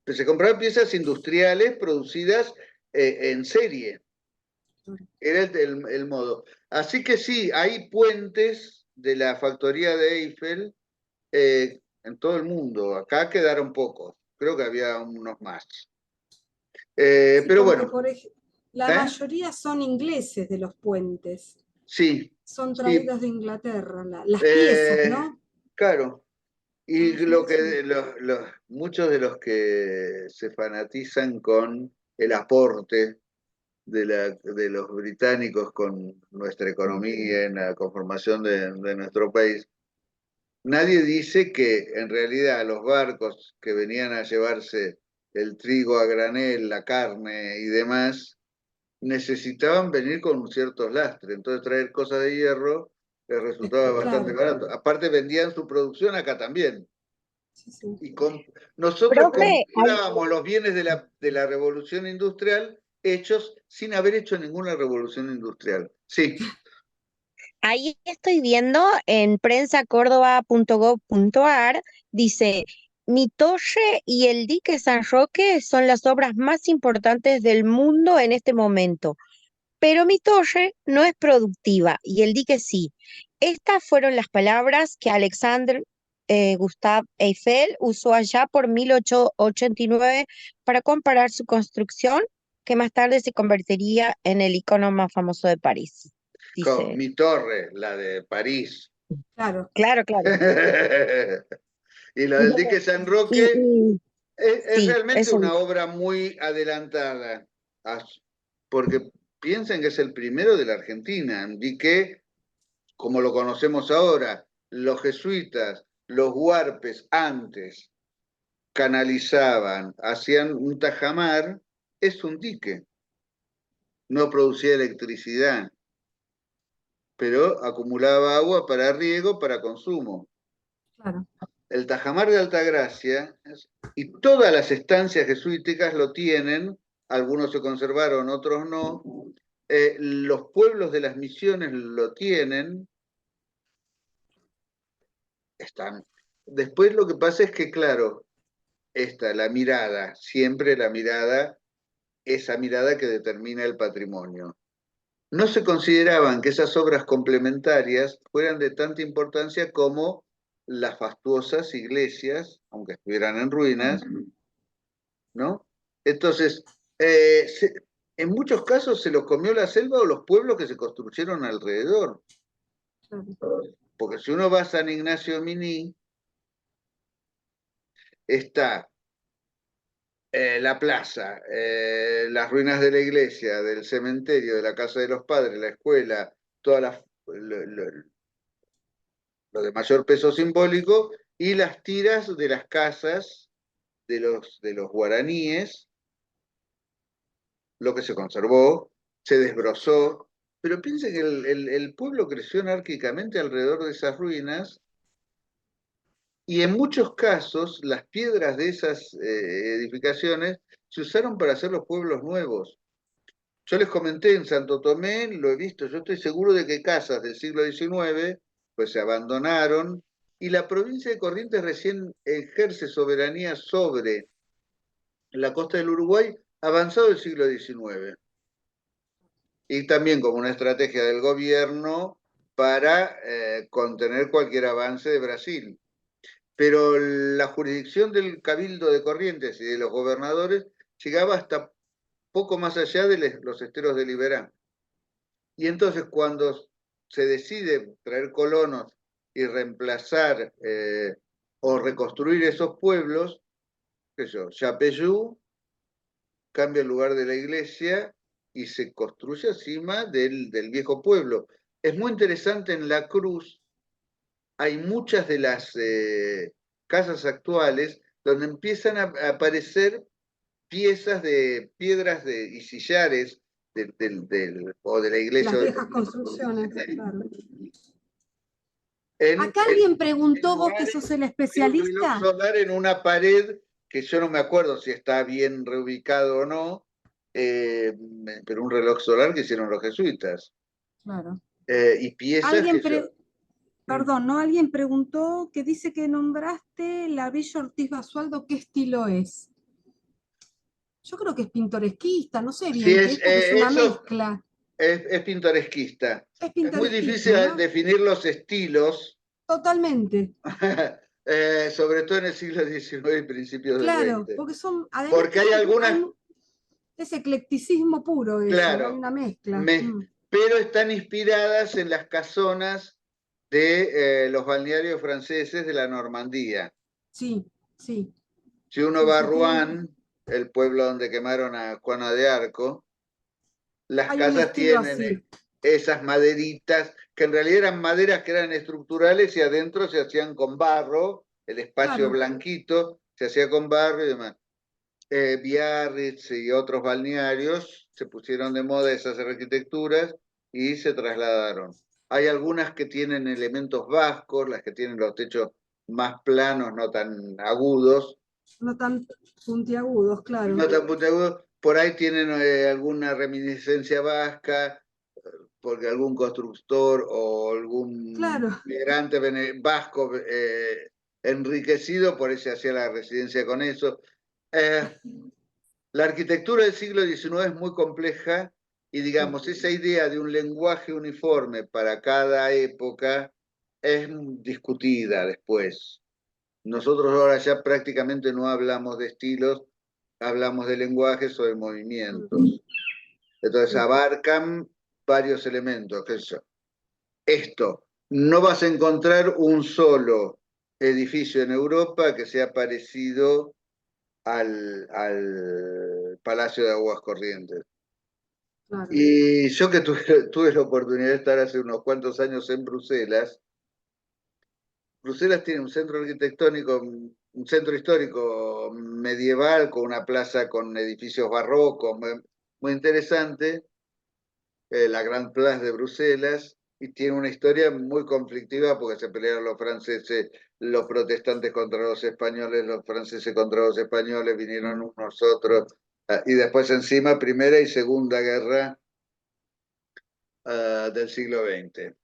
Se compraban piezas industriales producidas en serie. Era el modo. Así que sí, hay puentes de la factoría de Eiffel en todo el mundo. Acá quedaron pocos. Creo que había unos más. Sí, Pero porque bueno, la ¿eh? mayoría son ingleses de los puentes. Sí, Son sí. traídos de Inglaterra, las piezas, Eh, ¿no? claro. La Y mayoría son. muchos de los que se fanatizan con el aporte de los británicos con nuestra economía en la conformación de nuestro país, nadie dice que en realidad los barcos que venían a llevarse el trigo a granel, la carne y demás, necesitaban venir con ciertos lastres. Entonces traer cosas de hierro les resultaba bastante Claro, barato. Aparte vendían su producción acá también. sí, sí. Y nosotros Profe, comprábamos los bienes de la revolución industrial hechos sin haber hecho ninguna revolución industrial. Sí, ahí estoy viendo en prensacórdoba.gov.ar, dice, Mitoye y el dique San Roque son las obras más importantes del mundo en este momento, pero Mitoye no es productiva y el dique sí. Estas fueron las palabras que Alexandre Gustave Eiffel usó allá por 1889 para comparar su construcción, que más tarde se convertiría en el icono más famoso de París. con Dice, mi torre, la de París. Claro. claro, claro. Y la del dique San Y, Roque y es sí, realmente una obra muy adelantada, porque piensen que es el primero de la Argentina, y que, como lo conocemos ahora, los jesuitas, los huarpes antes canalizaban, hacían un tajamar, es un dique, no producía electricidad, pero acumulaba agua para riego, para consumo. Claro. El tajamar de Altagracia y todas las estancias jesuíticas lo tienen, algunos se conservaron, otros no, los pueblos de las misiones lo tienen, están. Después lo que pasa es que, claro, la mirada, siempre la mirada, esa mirada que determina el patrimonio. No se consideraban que esas obras complementarias fueran de tanta importancia como las fastuosas iglesias, aunque estuvieran en ruinas, ¿no? Entonces, en muchos casos se los comió la selva o los pueblos que se construyeron alrededor. Claro. Porque si uno va a San Ignacio Miní, está la plaza, las ruinas de la iglesia, del cementerio, de la casa de los padres, la escuela, todas lo de mayor peso simbólico, y las tiras de las casas de los guaraníes, lo que se conservó, se desbrozó, pero piensen que el pueblo creció anárquicamente alrededor de esas ruinas y en muchos casos las piedras de esas edificaciones se usaron para hacer los pueblos nuevos. Yo les comenté en Santo Tomé, lo he visto, yo estoy seguro de que casas del siglo XIX pues se abandonaron y la provincia de Corrientes recién ejerce soberanía sobre la costa del Uruguay avanzado el siglo XIX. Y también como una estrategia del gobierno para contener cualquier avance de Brasil. Pero la jurisdicción del Cabildo de Corrientes y de los gobernadores llegaba hasta poco más allá de los esteros de Liberá. Y entonces cuando se decide traer colonos y reemplazar o reconstruir esos pueblos, qué sé yo, Yapeyú cambia el lugar de la iglesia y se construye encima del viejo pueblo. Es muy interesante en La Cruz, hay muchas de las casas actuales donde empiezan a aparecer piezas de piedras y sillares o de la iglesia. Las viejas construcciones, claro. En, Acá alguien preguntó, vos que lugares, sos el hay un reloj especialista. solar en una pared que yo no me acuerdo si está bien reubicado o no, pero un reloj solar que hicieron los jesuitas. Claro. Y piezas Alguien que yo... Perdón, ¿no? Alguien preguntó que dice que nombraste la Villa Ortiz Basualdo, ¿qué estilo es? Yo creo que es pintoresquista, no sé Sí, bien qué es porque es una eso mezcla. es pintoresquista. Es Es muy pintoresquismo, difícil ¿no? definir los estilos, Totalmente. sobre todo en el siglo XIX y principios del Claro, XX. porque son, además Porque hay algunas, es eclecticismo puro eso, ¿no? Hay claro, una mezcla. pero están inspiradas en las casonas de los balnearios franceses de la Normandía. Sí, sí, Si uno sí, va a sí, tienen. Rouen, el pueblo donde quemaron a Juana de Arco, las Hay un casas estilo tienen así. esas maderitas, que en realidad eran maderas que eran estructurales y adentro se hacían con barro, el espacio Claro. blanquito se hacía con barro y demás. Biarritz y otros balnearios se pusieron de moda esas arquitecturas y se trasladaron. Hay algunas que tienen elementos vascos, las que tienen los techos más planos, no tan agudos, No tan puntiagudos, claro. no tan puntiagudos. Por ahí tienen alguna reminiscencia vasca, porque algún constructor o algún Claro. migrante vasco enriquecido, por eso hacía la residencia con eso. La arquitectura del siglo XIX es muy compleja y, digamos, esa idea de un lenguaje uniforme para cada época es discutida después. Nosotros ahora ya prácticamente no hablamos de estilos, hablamos de lenguajes o de movimientos. Entonces abarcan varios elementos, qué sé yo. Esto, no vas a encontrar un solo edificio en Europa que sea parecido al Palacio de Aguas Corrientes. Claro. Y yo que tuve la oportunidad de estar hace unos cuantos años en Bruselas, Bruselas tiene un centro arquitectónico, un centro histórico medieval con una plaza con edificios barrocos, muy, muy interesante, la Grand Place de Bruselas, y tiene una historia muy conflictiva porque se pelearon los franceses, los protestantes contra los franceses contra los españoles, vinieron unos otros, y después encima Primera y Segunda Guerra del siglo XX.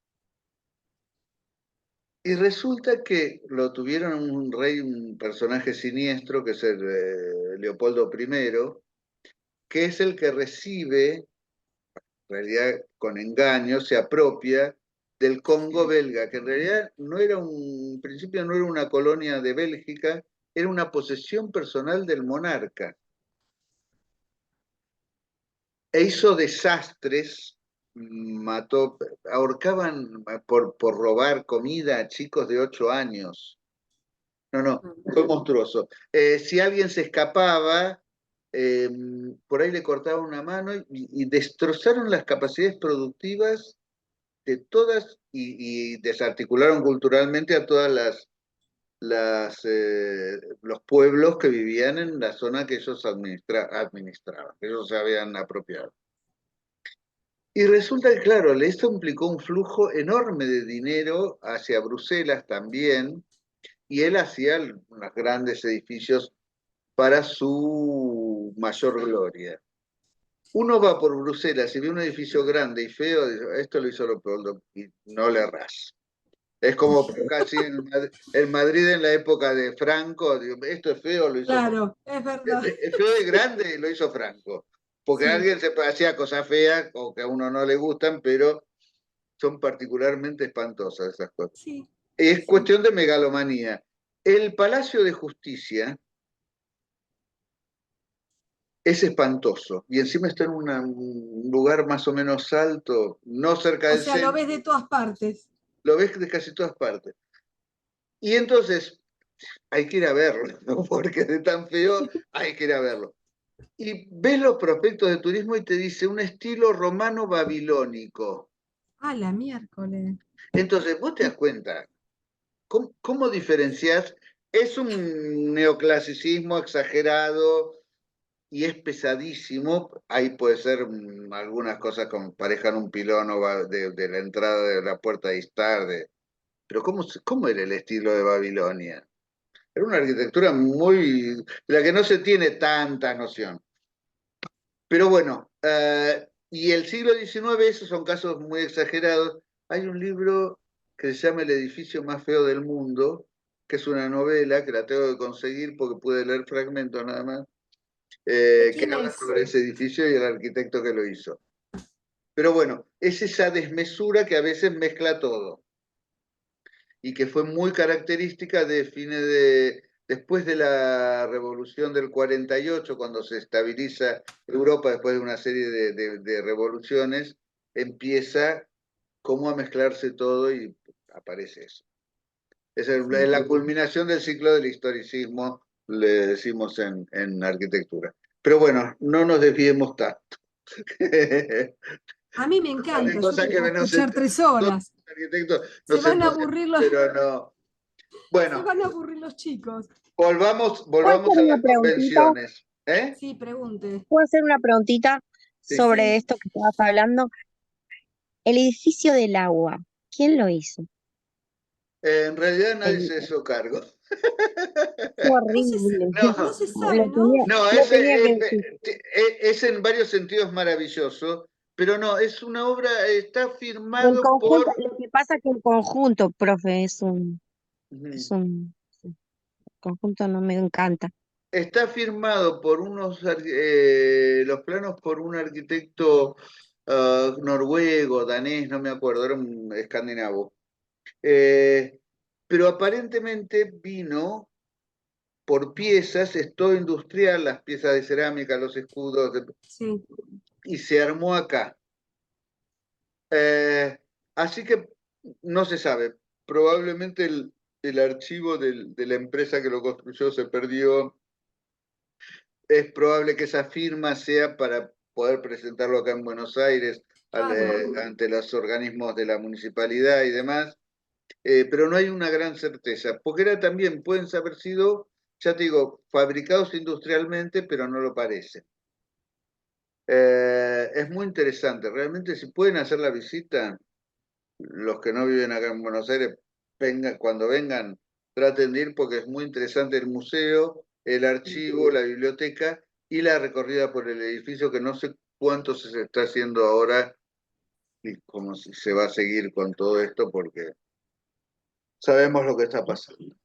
Y resulta que lo tuvieron un rey, un personaje siniestro, que es el Leopoldo I, que es el que recibe, en realidad con engaño, se apropia del Congo belga, que en realidad no era en principio no era una colonia de Bélgica, era una posesión personal del monarca. E hizo desastres, mató, ahorcaban por robar comida a chicos de 8 años. No, fue monstruoso. Si alguien se escapaba, eh, por ahí le cortaban una mano y destrozaron las capacidades productivas de todas y desarticularon culturalmente a todas los pueblos que vivían en la zona que ellos administraban, que ellos se habían apropiado. Y resulta que, claro, esto implicó un flujo enorme de dinero hacia Bruselas también, y él hacía unos grandes edificios para su mayor gloria. Uno va por Bruselas y ve un edificio grande y feo, dice, esto lo hizo Leopoldo, y no le errás. Es como casi el Madrid en la época de Franco, digo, esto es feo, lo hizo. Claro, es verdad. Es feo y grande y lo hizo Franco. Porque Sí. alguien se hacía cosas feas o que a uno no le gustan, pero son particularmente espantosas esas cosas. Sí, Es sí. cuestión de megalomanía. El Palacio de Justicia es espantoso y encima está en un lugar más o menos alto, no cerca O del sea, lo ves centro, de todas partes. lo ves de casi todas partes. Y entonces hay que ir a verlo, ¿no? Porque de tan feo hay que ir a verlo. Y ves los prospectos de turismo y te dice un estilo romano babilónico. Ah, la miércoles. Entonces vos te das cuenta, ¿cómo diferenciás? Es un neoclasicismo exagerado y es pesadísimo. Ahí puede ser algunas cosas como parejan un pilón de la entrada de la puerta de Istar. Pero ¿cómo era el estilo de Babilonia? Era una arquitectura muy, de la que no se tiene tanta noción. Pero bueno, y el siglo XIX, esos son casos muy exagerados. Hay un libro que se llama El edificio más feo del mundo, que es una novela que la tengo que conseguir porque pude leer fragmentos nada más, ¿De que quién habla es? sobre ese edificio y el arquitecto que lo hizo. Pero bueno, es esa desmesura que a veces mezcla todo y que fue muy característica después de la Revolución del 48, cuando se estabiliza Europa después de una serie de revoluciones, empieza como a mezclarse todo y aparece eso. Es la culminación del ciclo del historicismo, le decimos en arquitectura. Pero bueno, no nos desviemos tanto. A mí me encanta, Hay yo cosas te que puedo no escuchar se, 3 todos horas. los arquitectos Se nos van a entusiasman, aburrir los, pero no. se Bueno, van a aburrir los chicos. volvamos ¿Puedo hacer a una las preguntita? convenciones. ¿Eh? Sí, pregunte. ¿Puedo hacer una preguntita Sí. sobre Sí. esto que estabas hablando? El edificio del agua, ¿quién lo hizo? En realidad nadie El- se hizo cargo. Fue No se, horrible. no No, se Lo sabe, ¿no? tenía, no, lo tenía que decir. es en varios sentidos maravilloso, pero no, es una obra, está El firmado conjunto, por... lo que pasa es que el conjunto, profe, Ujú. es un conjunto, no me encanta. Está firmado por los planos por un arquitecto noruego, danés, no me acuerdo, era un escandinavo. Eh, pero aparentemente vino por piezas, es todo industrial, las piezas de cerámica, los escudos, Sí. y se armó acá. Eh, así que no se sabe. Probablemente el archivo de la empresa que lo construyó se perdió. Es probable que esa firma sea para poder presentarlo acá en Buenos Aires Claro. ante los organismos de la municipalidad y demás, pero no hay una gran certeza, porque era también, pueden haber sido, ya te digo, fabricados industrialmente, pero no lo parece. Es muy interesante, realmente si pueden hacer la visita, los que no viven acá en Buenos Aires, cuando vengan, traten de ir porque es muy interesante el museo, el archivo, la biblioteca y la recorrida por el edificio, que no sé cuánto se está haciendo ahora y cómo se va a seguir con todo esto, porque sabemos lo que está pasando.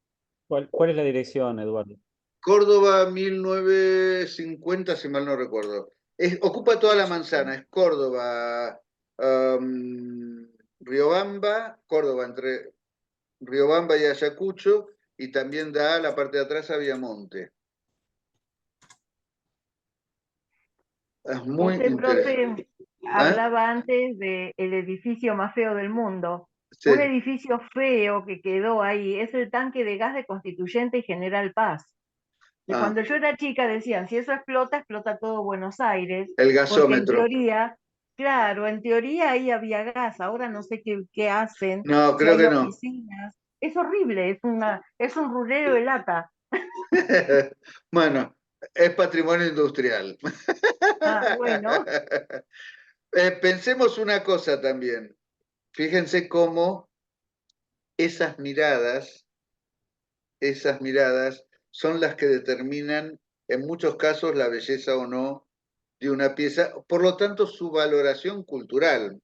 ¿Cuál es la dirección, Eduardo? Córdoba 1950, si mal no recuerdo. Ocupa toda la manzana, es Córdoba, Riobamba, Córdoba entre Riobamba y Ayacucho, y también da a la parte de atrás a Viamonte. Es muy Usted, interesante. profe, ¿Ah? hablaba antes del edificio más feo del mundo. Sí. Un edificio feo que quedó ahí es el tanque de gas de Constituyente y General Paz. Y Ah, cuando yo era chica decían, si eso explota, explota todo Buenos Aires, el porque en gasómetro. teoría, claro, en teoría ahí había gas, ahora no sé qué hacen, No, si creo hay que no. oficinas. Es horrible, es un rulero de lata. Bueno, es patrimonio industrial. Ah, bueno, Pensemos una cosa también. Fíjense cómo esas miradas son las que determinan en muchos casos la belleza o no de una pieza, por lo tanto su valoración cultural.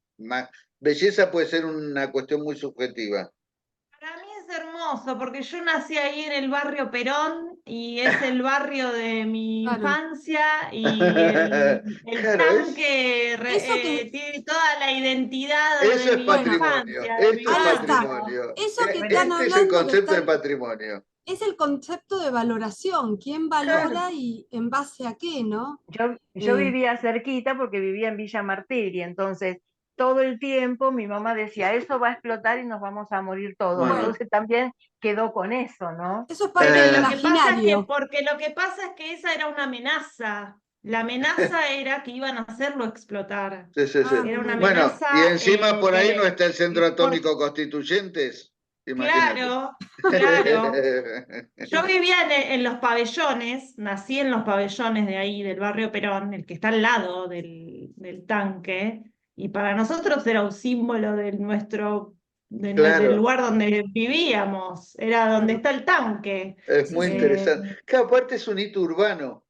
Belleza puede ser una cuestión muy subjetiva. Para mí es hermoso porque yo nací ahí en el barrio Perón y es el barrio de mi Claro. infancia y el Claro, tanque Eso que, tiene toda la identidad eso de es mi bueno, patrimonio, infancia, de mi esto es ahí está. barrio. patrimonio. Eso que están bueno, Este es el hablando concepto de patrimonio. es el concepto de valoración. ¿Quién Claro. valora y en base a qué, no? yo Eh, vivía cerquita porque vivía en Villa Martel y entonces todo el tiempo mi mamá decía, eso va a explotar y nos vamos a morir todos. Bueno, bueno, Entonces también quedó con eso, ¿no? eso es parte Pero del eh, lo que pasa es que, imaginario. porque lo que pasa es que esa era una amenaza. La amenaza era que iban a hacerlo explotar. sí, sí, sí. Ah, me Era una muero. Bueno, y amenaza encima por ahí no está el Centro porque, Atómico Constituyentes, imagínate. claro, claro. Yo vivía en los pabellones, nací en los pabellones de ahí, del barrio Perón, el que está al lado del tanque, y para nosotros era un símbolo de del Claro, lugar donde vivíamos, era donde Claro. está el tanque. es Sí, muy sí. interesante. Claro, aparte es un hito urbano.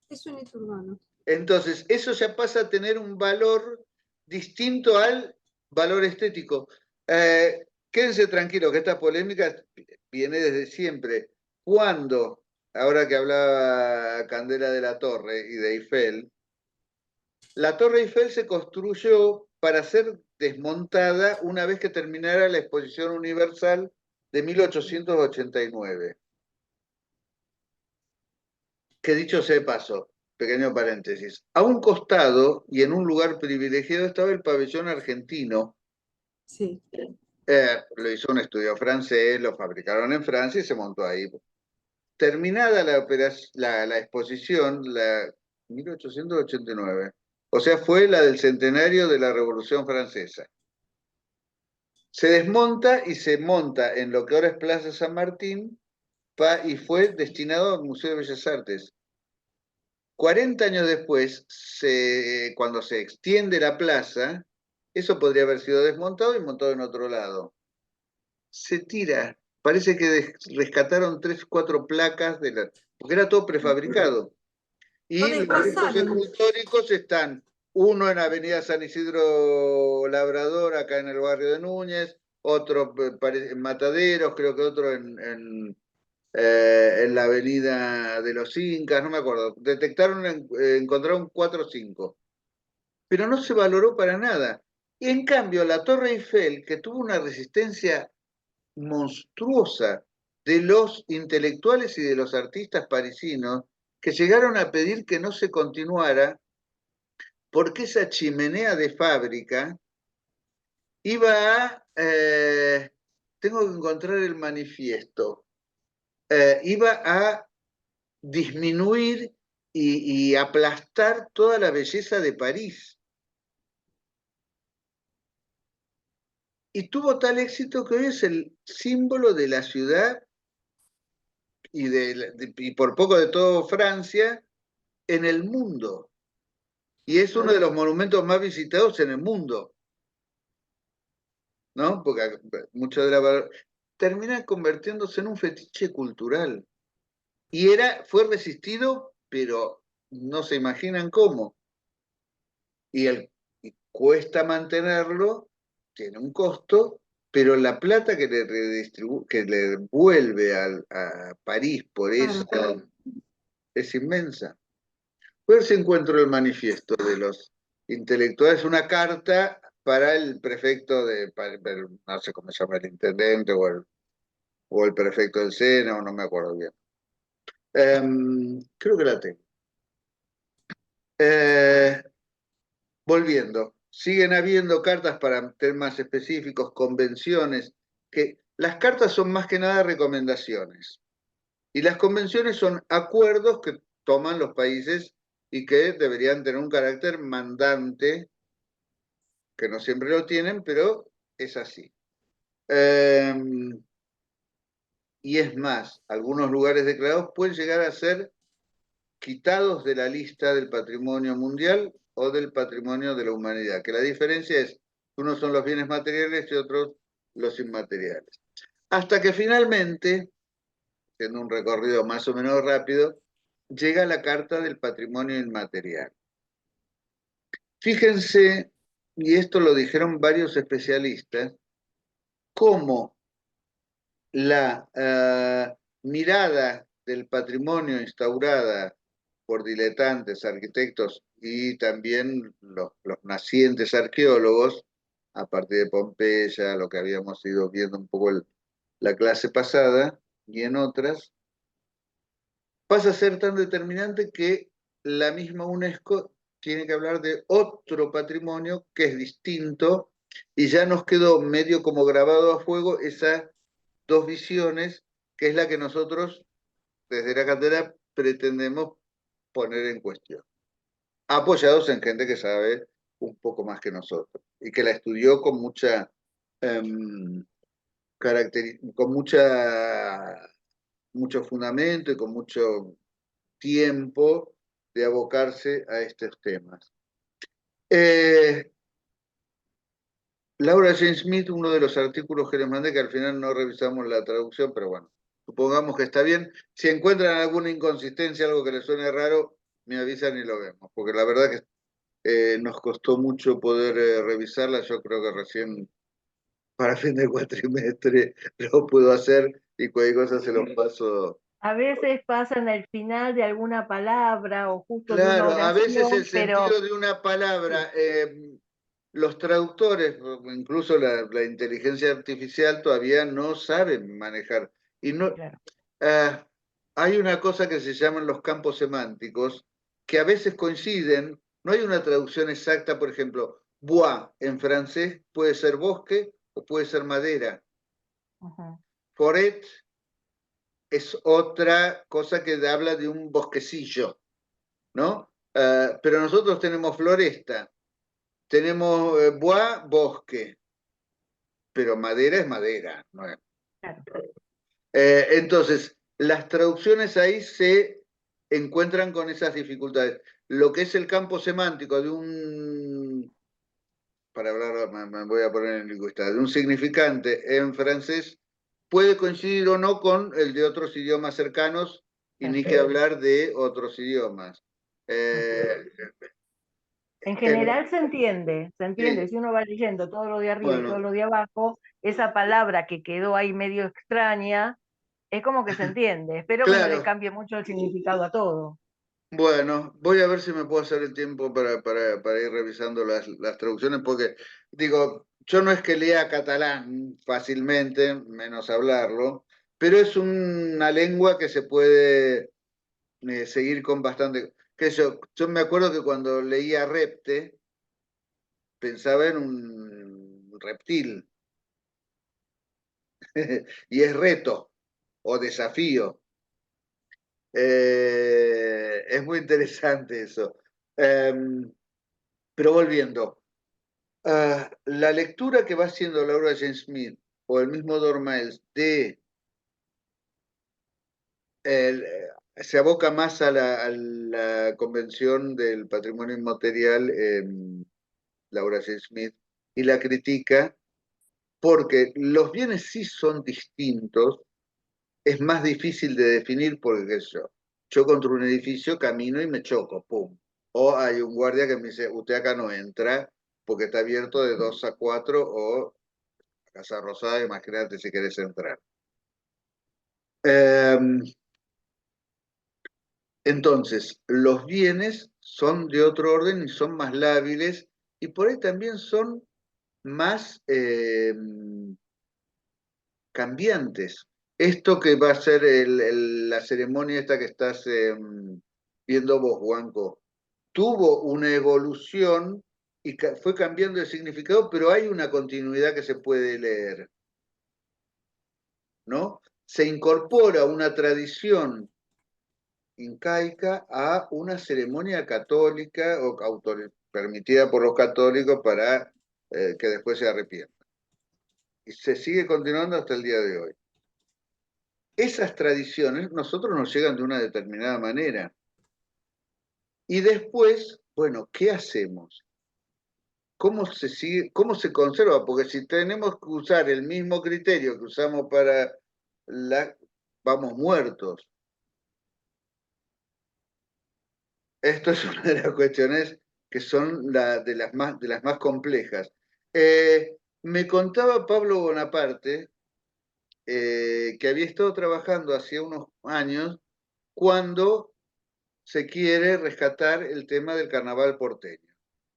Es un hito urbano. Entonces, eso ya pasa a tener un valor distinto al valor estético. Quédense tranquilos que esta polémica viene desde siempre. Cuando, ahora que hablaba Candela de la Torre y de Eiffel, la Torre Eiffel se construyó para ser desmontada una vez que terminara la Exposición Universal de 1889. Que dicho sea de paso, pequeño paréntesis, a un costado y en un lugar privilegiado estaba el pabellón argentino. Sí. Lo hizo un estudio francés, lo fabricaron en Francia y se montó ahí. Terminada la exposición, 1889, O sea, fue la del centenario de la Revolución Francesa. Se desmonta y se monta en lo que ahora es Plaza San Martín y fue destinado al Museo de Bellas Artes. 40 años después, cuando se extiende la plaza, eso podría haber sido desmontado y montado en otro lado. Se tira. Parece que rescataron 3 o 4 placas, porque era todo prefabricado. Y los restos desguazaron. escultóricos están, uno en Avenida San Isidro Labrador, acá en el barrio de Núñez, otro en Mataderos, creo que otro en la Avenida de los Incas, no me acuerdo. Encontraron 4 o 5, pero no se valoró para nada. Y en cambio, la Torre Eiffel, que tuvo una resistencia monstruosa de los intelectuales y de los artistas parisinos, que llegaron a pedir que no se continuara, porque esa chimenea de fábrica iba a, tengo que encontrar el manifiesto, iba a disminuir y aplastar toda la belleza de París. Y tuvo tal éxito que hoy es el símbolo de la ciudad y por poco de todo Francia en el mundo. Y es uno de los monumentos más visitados en el mundo, ¿no? Porque mucho de termina convirtiéndose en un fetiche cultural. Y fue resistido, pero no se imaginan cómo. Y cuesta mantenerlo, tiene un costo, pero la plata que le vuelve a París por eso es inmensa. Pues encuentro el manifiesto de los intelectuales, una carta para el prefecto no sé cómo se llama, el intendente o el prefecto del Sena, o no me acuerdo bien. Creo que la tengo. Volviendo, siguen habiendo cartas para temas específicos, convenciones, que las cartas son más que nada recomendaciones. Y las convenciones son acuerdos que toman los países y que deberían tener un carácter mandante, que no siempre lo tienen, pero es así. Y es más, algunos lugares declarados pueden llegar a ser quitados de la lista del patrimonio mundial o del patrimonio de la humanidad, que la diferencia es, unos son los bienes materiales y otros los inmateriales. Hasta que finalmente, haciendo un recorrido más o menos rápido, llega la Carta del Patrimonio Inmaterial. Fíjense, y esto lo dijeron varios especialistas, cómo la mirada del patrimonio instaurada por diletantes, arquitectos y también los nacientes arqueólogos, a partir de Pompeya, lo que habíamos ido viendo un poco la clase pasada y en otras, pasa a ser tan determinante que la misma UNESCO tiene que hablar de otro patrimonio que es distinto y ya nos quedó medio como grabado a fuego esas 2 visiones, que es la que nosotros desde la cátedra pretendemos poner en cuestión, apoyados en gente que sabe un poco más que nosotros y que la estudió con mucho fundamento y con mucho tiempo de abocarse a estos temas. Laura Jane Smith, uno de los artículos que les mandé, que al final no revisamos la traducción, pero bueno, supongamos que está bien. Si encuentran alguna inconsistencia, algo que les suene raro, me avisan y lo vemos, porque la verdad que nos costó mucho poder revisarla. Yo creo que recién para fin de cuatrimestre lo puedo hacer y cualquier cosa se los paso. A veces pasa en el final de alguna palabra o justo de una Claro, a veces oración, el pero sentido de una palabra, los traductores, incluso la inteligencia artificial, todavía no saben manejar. Y no, claro. hay una cosa que se llaman los campos semánticos, que a veces coinciden, no hay una traducción exacta, por ejemplo, bois en francés puede ser bosque o puede ser madera. Ujú. Forêt es otra cosa que habla de un bosquecillo, ¿no? Pero nosotros tenemos floresta, tenemos bois, bosque, pero madera es madera, ¿no es? Claro. Entonces, las traducciones ahí se encuentran con esas dificultades. Lo que es el campo semántico de un, para hablar, me voy a poner en lingüista, de un significante en francés, puede coincidir o no con el de otros idiomas cercanos, y ni que hablar de otros idiomas. En En- general se entiende, sí, si uno va leyendo todo lo de arriba y todo bueno, lo de abajo, esa palabra que quedó ahí medio extraña, es como que se entiende. Espero que no le claro. cambie mucho el significado a todo. Bueno, voy a ver si me puedo hacer el tiempo para ir revisando las traducciones, porque digo, yo no es que lea catalán fácilmente, menos hablarlo, pero es una lengua que se puede seguir con bastante. Que yo me acuerdo que cuando leía repte, pensaba en un reptil, y es reto o desafío. Es muy interesante eso. Pero volviendo. La lectura que va haciendo Laura Jane Smith o el mismo Dormaels se aboca más a la Convención del Patrimonio Inmaterial, Laura Jane Smith, y la critica porque los bienes sí son distintos, es más difícil de definir porque qué sé yo contra un edificio camino y me choco, pum. O hay un guardia que me dice, usted acá no entra porque está abierto de 2 a 4 o Casa Rosada, imagínate si querés entrar. Entonces, los bienes son de otro orden y son más lábiles y por ahí también son más cambiantes. Esto que va a ser la ceremonia esta que estás viendo vos, Juanco, tuvo una evolución y fue cambiando de significado, pero hay una continuidad que se puede leer, ¿no? Se incorpora una tradición incaica a una ceremonia católica o permitida por los católicos para que después se arrepientan. Y se sigue continuando hasta el día de hoy. Esas tradiciones nosotros nos llegan de una determinada manera. Y después, bueno, ¿qué hacemos? ¿Cómo se sigue, cómo se conserva? Porque si tenemos que usar el mismo criterio que usamos para la, vamos muertos. Esto es una de las cuestiones que son de las más complejas. Me contaba Pablo Bonaparte que había estado trabajando hacía unos años cuando se quiere rescatar el tema del carnaval porteño.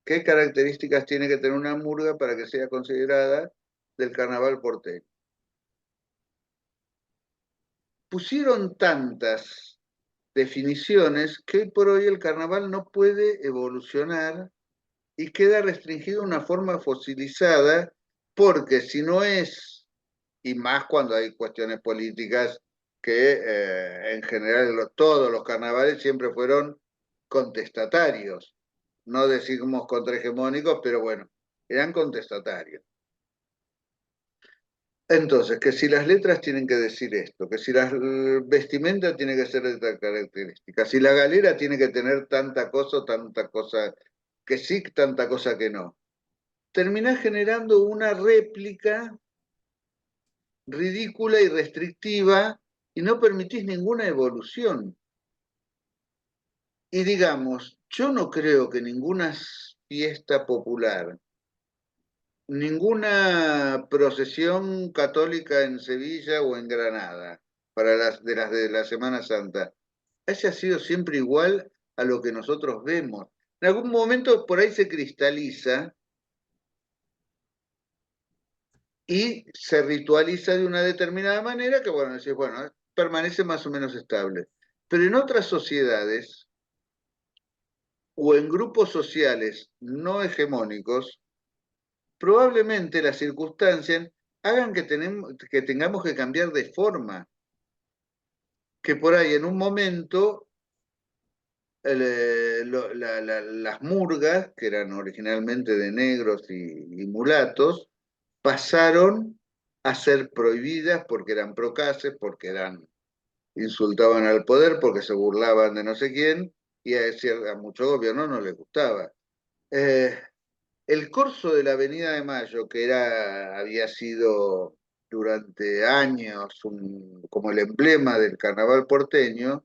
¿Qué características tiene que tener una murga para que sea considerada del carnaval porteño? Pusieron tantas definiciones que hoy por hoy el carnaval no puede evolucionar y queda restringido a una forma fosilizada, porque si no es, y más cuando hay cuestiones políticas que en general todos los carnavales siempre fueron contestatarios, no decimos contrahegemónicos, pero bueno, eran contestatarios. Entonces, que si las letras tienen que decir esto, que si la vestimenta tiene que ser de esta característica, si la galera tiene que tener tanta cosa que sí, tanta cosa que no, terminás generando una réplica ridícula y restrictiva y no permitís ninguna evolución. Y digamos, yo no creo que ninguna fiesta popular, ninguna procesión católica en Sevilla o en Granada, para las de la Semana Santa, haya sido siempre igual a lo que nosotros vemos. En algún momento por ahí se cristaliza y se ritualiza de una determinada manera que, bueno, decís, bueno, permanece más o menos estable. Pero en otras sociedades o en grupos sociales no hegemónicos, probablemente las circunstancias hagan que tengamos que cambiar de forma, que por ahí en un momento las murgas, que eran originalmente de negros y mulatos, pasaron a ser prohibidas porque eran procaces, porque insultaban al poder, porque se burlaban de no sé quién, y a muchos gobiernos no les gustaba. Eh, el corso de la Avenida de Mayo, que había sido durante años como el emblema del carnaval porteño,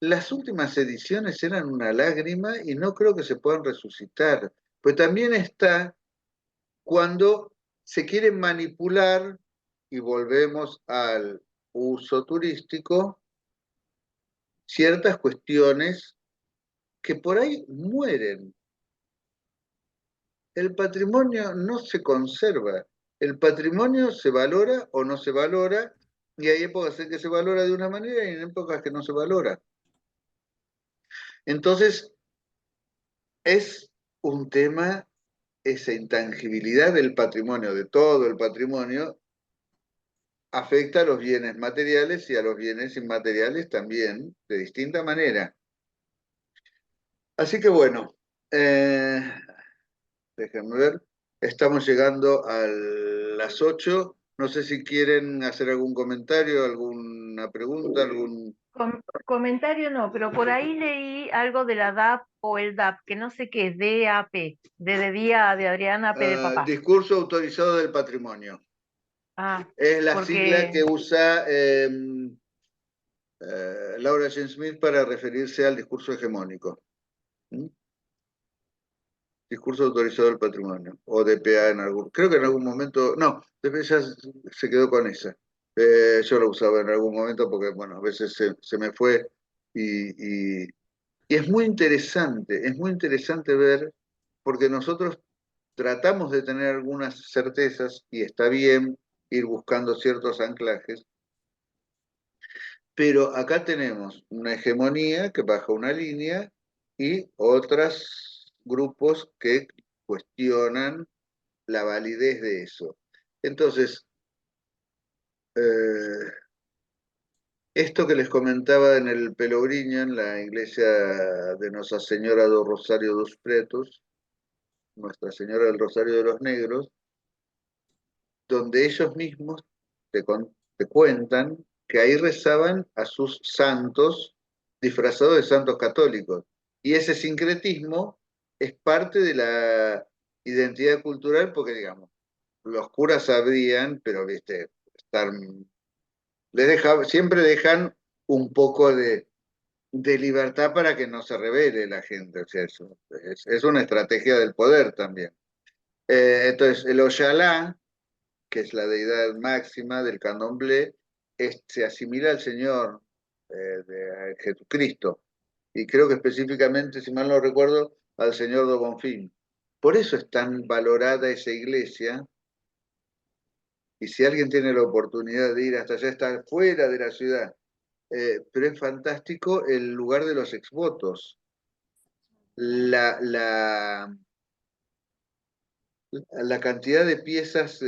las últimas ediciones eran una lágrima y no creo que se puedan resucitar. Pues también está cuando se quieren manipular, y volvemos al uso turístico, ciertas cuestiones que por ahí mueren. El patrimonio no se conserva. El patrimonio se valora o no se valora, y hay épocas en que se valora de una manera y en épocas que no se valora. Entonces, es un tema, esa intangibilidad del patrimonio, de todo el patrimonio, afecta a los bienes materiales y a los bienes inmateriales también, de distinta manera. Así que bueno, déjenme ver, estamos llegando a las 8. No sé si quieren hacer algún comentario, alguna pregunta, algún... Comentario no, pero por ahí leí algo de la DAP o el DAP, que no sé qué es, DAP, de Día de Adriana, P de papá. discurso autorizado del patrimonio. Ah, Es la sigla porque que usa Laura Jean Smith para referirse al discurso hegemónico. ¿Mm? Discurso autorizado del patrimonio, o DPA en algún... Creo que en algún momento... No, después ya se quedó con esa. Yo lo usaba en algún momento porque, bueno, a veces se me fue y es muy interesante ver, porque nosotros tratamos de tener algunas certezas y está bien ir buscando ciertos anclajes, pero acá tenemos una hegemonía que baja una línea y otros grupos que cuestionan la validez de eso. Entonces, eh, esto que les comentaba en el Pelogrinho, en la iglesia de Nuestra Señora do Rosario dos Pretos, Nuestra Señora del Rosario de los Negros, donde ellos mismos te cuentan que ahí rezaban a sus santos disfrazados de santos católicos. Y ese sincretismo es parte de la identidad cultural porque, digamos, los curas sabrían, pero, viste, siempre dejan un poco de libertad para que no se revele la gente. O sea, es una estrategia del poder también. Entonces, el Oxalá, que es la deidad máxima del candomblé, se asimila al Señor, a Jesucristo, y creo que específicamente, si mal no recuerdo, al Señor do Bonfim. Por eso es tan valorada esa iglesia, y si alguien tiene la oportunidad de ir hasta allá, está fuera de la ciudad, pero es fantástico el lugar de los exvotos. La cantidad de piezas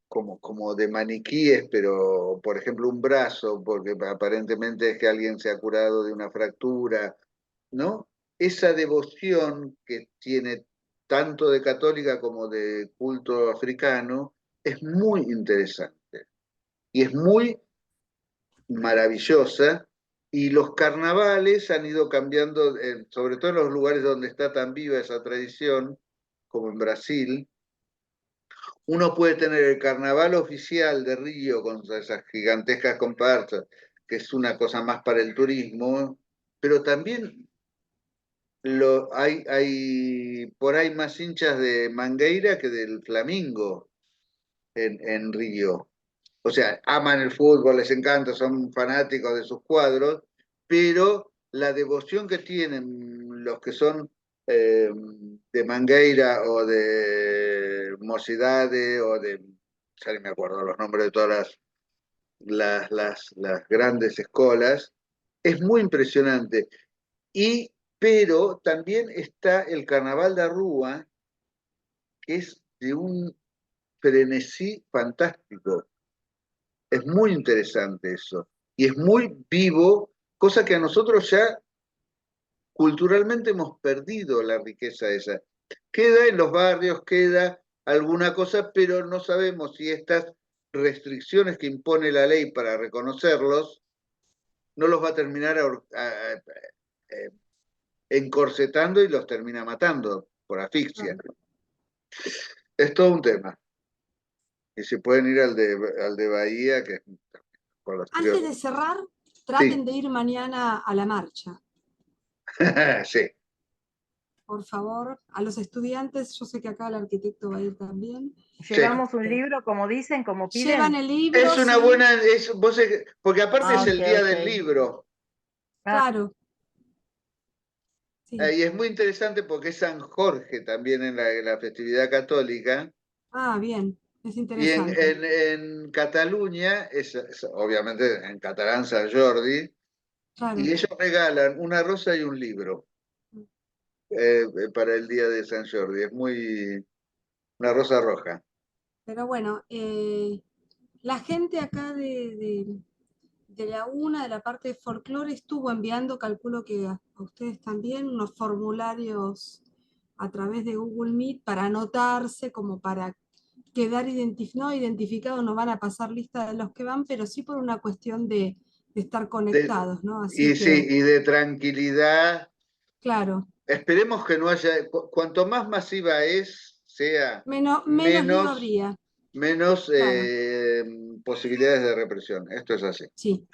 como de maniquíes, pero por ejemplo un brazo, porque aparentemente es que alguien se ha curado de una fractura, ¿no? Esa devoción que tiene tanto de católica como de culto africano es muy interesante y es muy maravillosa. Y los carnavales han ido cambiando, sobre todo en los lugares donde está tan viva esa tradición, como en Brasil. Uno puede tener el carnaval oficial de Río con esas gigantescas comparsas, que es una cosa más para el turismo, pero también hay por ahí más hinchas de Mangueira que del Flamingo en Río. O sea, aman el fútbol, les encanta, son fanáticos de sus cuadros, pero la devoción que tienen los que son de Mangueira o de Mocidade o de, ya ni me acuerdo los nombres de todas las grandes escolas, es muy impresionante. Pero también está el Carnaval de Rúa, que es de un frenesí fantástico. Es muy interesante eso. Y es muy vivo, cosa que a nosotros ya culturalmente hemos perdido la riqueza esa. Queda en los barrios, queda alguna cosa, pero no sabemos si estas restricciones que impone la ley para reconocerlos no los va a terminar encorsetando y los termina matando por asfixia. Es todo un tema. Y se pueden ir al de Bahía, que por los Antes de criollos. cerrar, traten Sí. de ir mañana a la marcha. Sí. Por favor, a los estudiantes, yo sé que acá el arquitecto va a ir también. Llevamos un libro, como dicen, como Llevan piden. el libro, Es una sí, buena, porque aparte Ah, es el ok, día ok. del libro. claro. Sí. Y es muy interesante porque es San Jorge también en la festividad católica. Ah, bien, es Y interesante. en Cataluña, obviamente en catalán San Jordi, Claro. y ellos regalan una rosa y un libro para el día de San Jordi. Es una rosa roja. Pero bueno, la gente acá de la UNA, de la parte de folclore, estuvo enviando, calculo que a ustedes también, unos formularios a través de Google Meet para anotarse, como para quedar no identificados, no van a pasar lista de los que van, pero sí por una cuestión de estar conectados, ¿no? Así Y sí, que, y de tranquilidad. claro, Esperemos que no haya, cuanto más masiva sea, menos lío menos, habría, menos claro, posibilidades de represión. Esto es así. sí.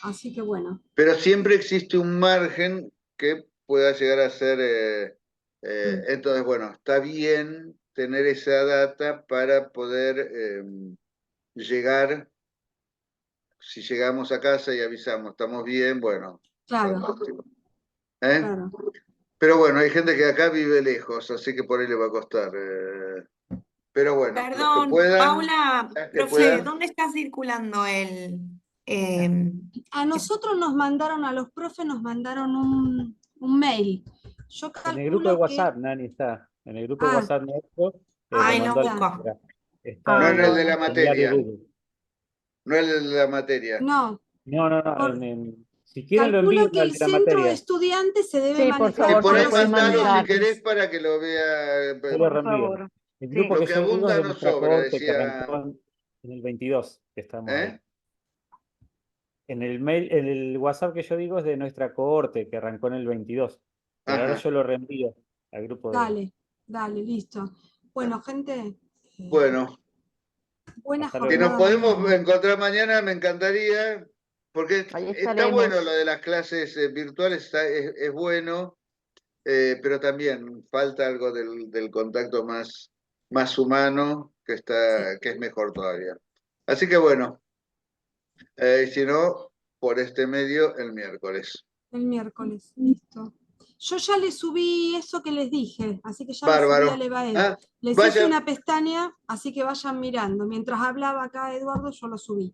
Así que bueno, Pero siempre existe un margen que pueda llegar a ser. Entonces, bueno, está bien tener esa data para poder llegar. Si llegamos a casa y avisamos, estamos bien, bueno, claro, fantástico. ¿Eh? claro. Pero bueno, hay gente que acá vive lejos, así que por ahí le va a costar. Pero bueno, los que Perdón, puedan, Paula, las que profe, puedan. ¿dónde está circulando em, A nosotros nos mandaron, a los profes nos mandaron un mail. Yo En el grupo de calculo que, WhatsApp, Nani, está. En el grupo de ah, WhatsApp nuestro, lo Ay, ahí lo mandó está. Alejandra. busco. Está No Ah, en el en de la bueno. el formulario materia, Google. no en el de la materia. No, No, no, no. por- Si quieren lo envío calculo que al el de la centro de materia. estudiantes se debe Sí, por manejar Y favor, por por me ahí lo los pueden mandalo si mandar. querés estudiantes. para que lo vea. Yo lo Por reenvío. favor. El Sí. grupo Lo que que yo digo es abunda de no nuestra sobra, cohorte que decía. arrancó en el 22, que estamos ahí. ¿Eh? En el mail, en el WhatsApp que yo digo es de nuestra cohorte que arrancó en el 22. Pero ahora Ajá. yo lo reenvío al grupo de. Dale, dale, listo. Bueno, gente, Bueno, buena Hasta si luego. nos jornada podemos mañana. encontrar mañana, me encantaría, porque Ahí está bueno estaremos. lo de las clases virtuales, es bueno, pero también falta algo del contacto más humano, que es mejor todavía. Así que bueno, si no, por este medio, el miércoles. El miércoles, listo. Yo ya le subí eso que les dije, así que ya le subí al Bárbaro. EBAED. Ah, Les hice vaya, una pestaña, así que vayan mirando. Mientras hablaba acá Eduardo, yo lo subí.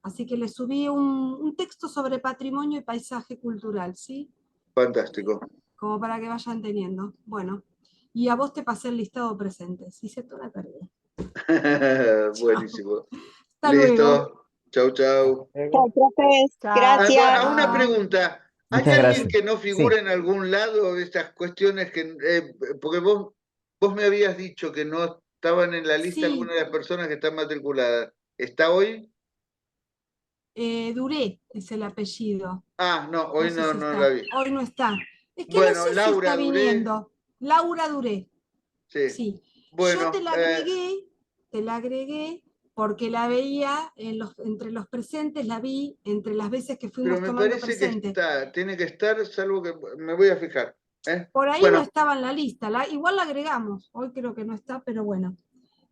Así que le subí un texto sobre patrimonio y paisaje cultural, ¿sí? fantástico. Como para que vayan teniendo. Bueno, y a vos te pasé el listado presentes. Hice toda la tarea. Buenísimo. Hasta luego. Listo. Chau, chau. Chao, profes. Chao. Gracias. A una Chao. pregunta. ¿Hay Muchas alguien gracias. que no Sí. figura en algún lado de estas cuestiones porque vos me habías dicho que no estaban en la lista Sí, algunas de las personas que están matriculadas? ¿Está hoy? Duré es el apellido. Ah, no, No hoy sé no, si no está. la vi. Hoy no está. Es que no Bueno, sé si Laura está Duré, viniendo. Laura Duré. sí. Sí. Yo Bueno, te la agregué porque la veía entre los presentes, la vi entre las veces que pero fuimos me tomando parece que presente. tiene que estar, salvo que me voy a fijar. Por ahí no Bueno, estaba en la lista. Igual la agregamos. Hoy creo que no está, pero bueno.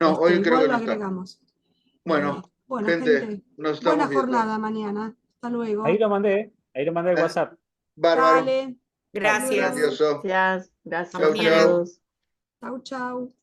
no, hoy creo Igual que lo no está. agregamos. Bueno, Bueno, gente, gente, nos buena estamos viendo. jornada mañana. Hasta luego. Ahí lo mandé al ¿Eh? WhatsApp. Bárbaro, Dale. Gracias. grandioso. Gracias. Gracias Chau, a chau. todos. Chau, chau.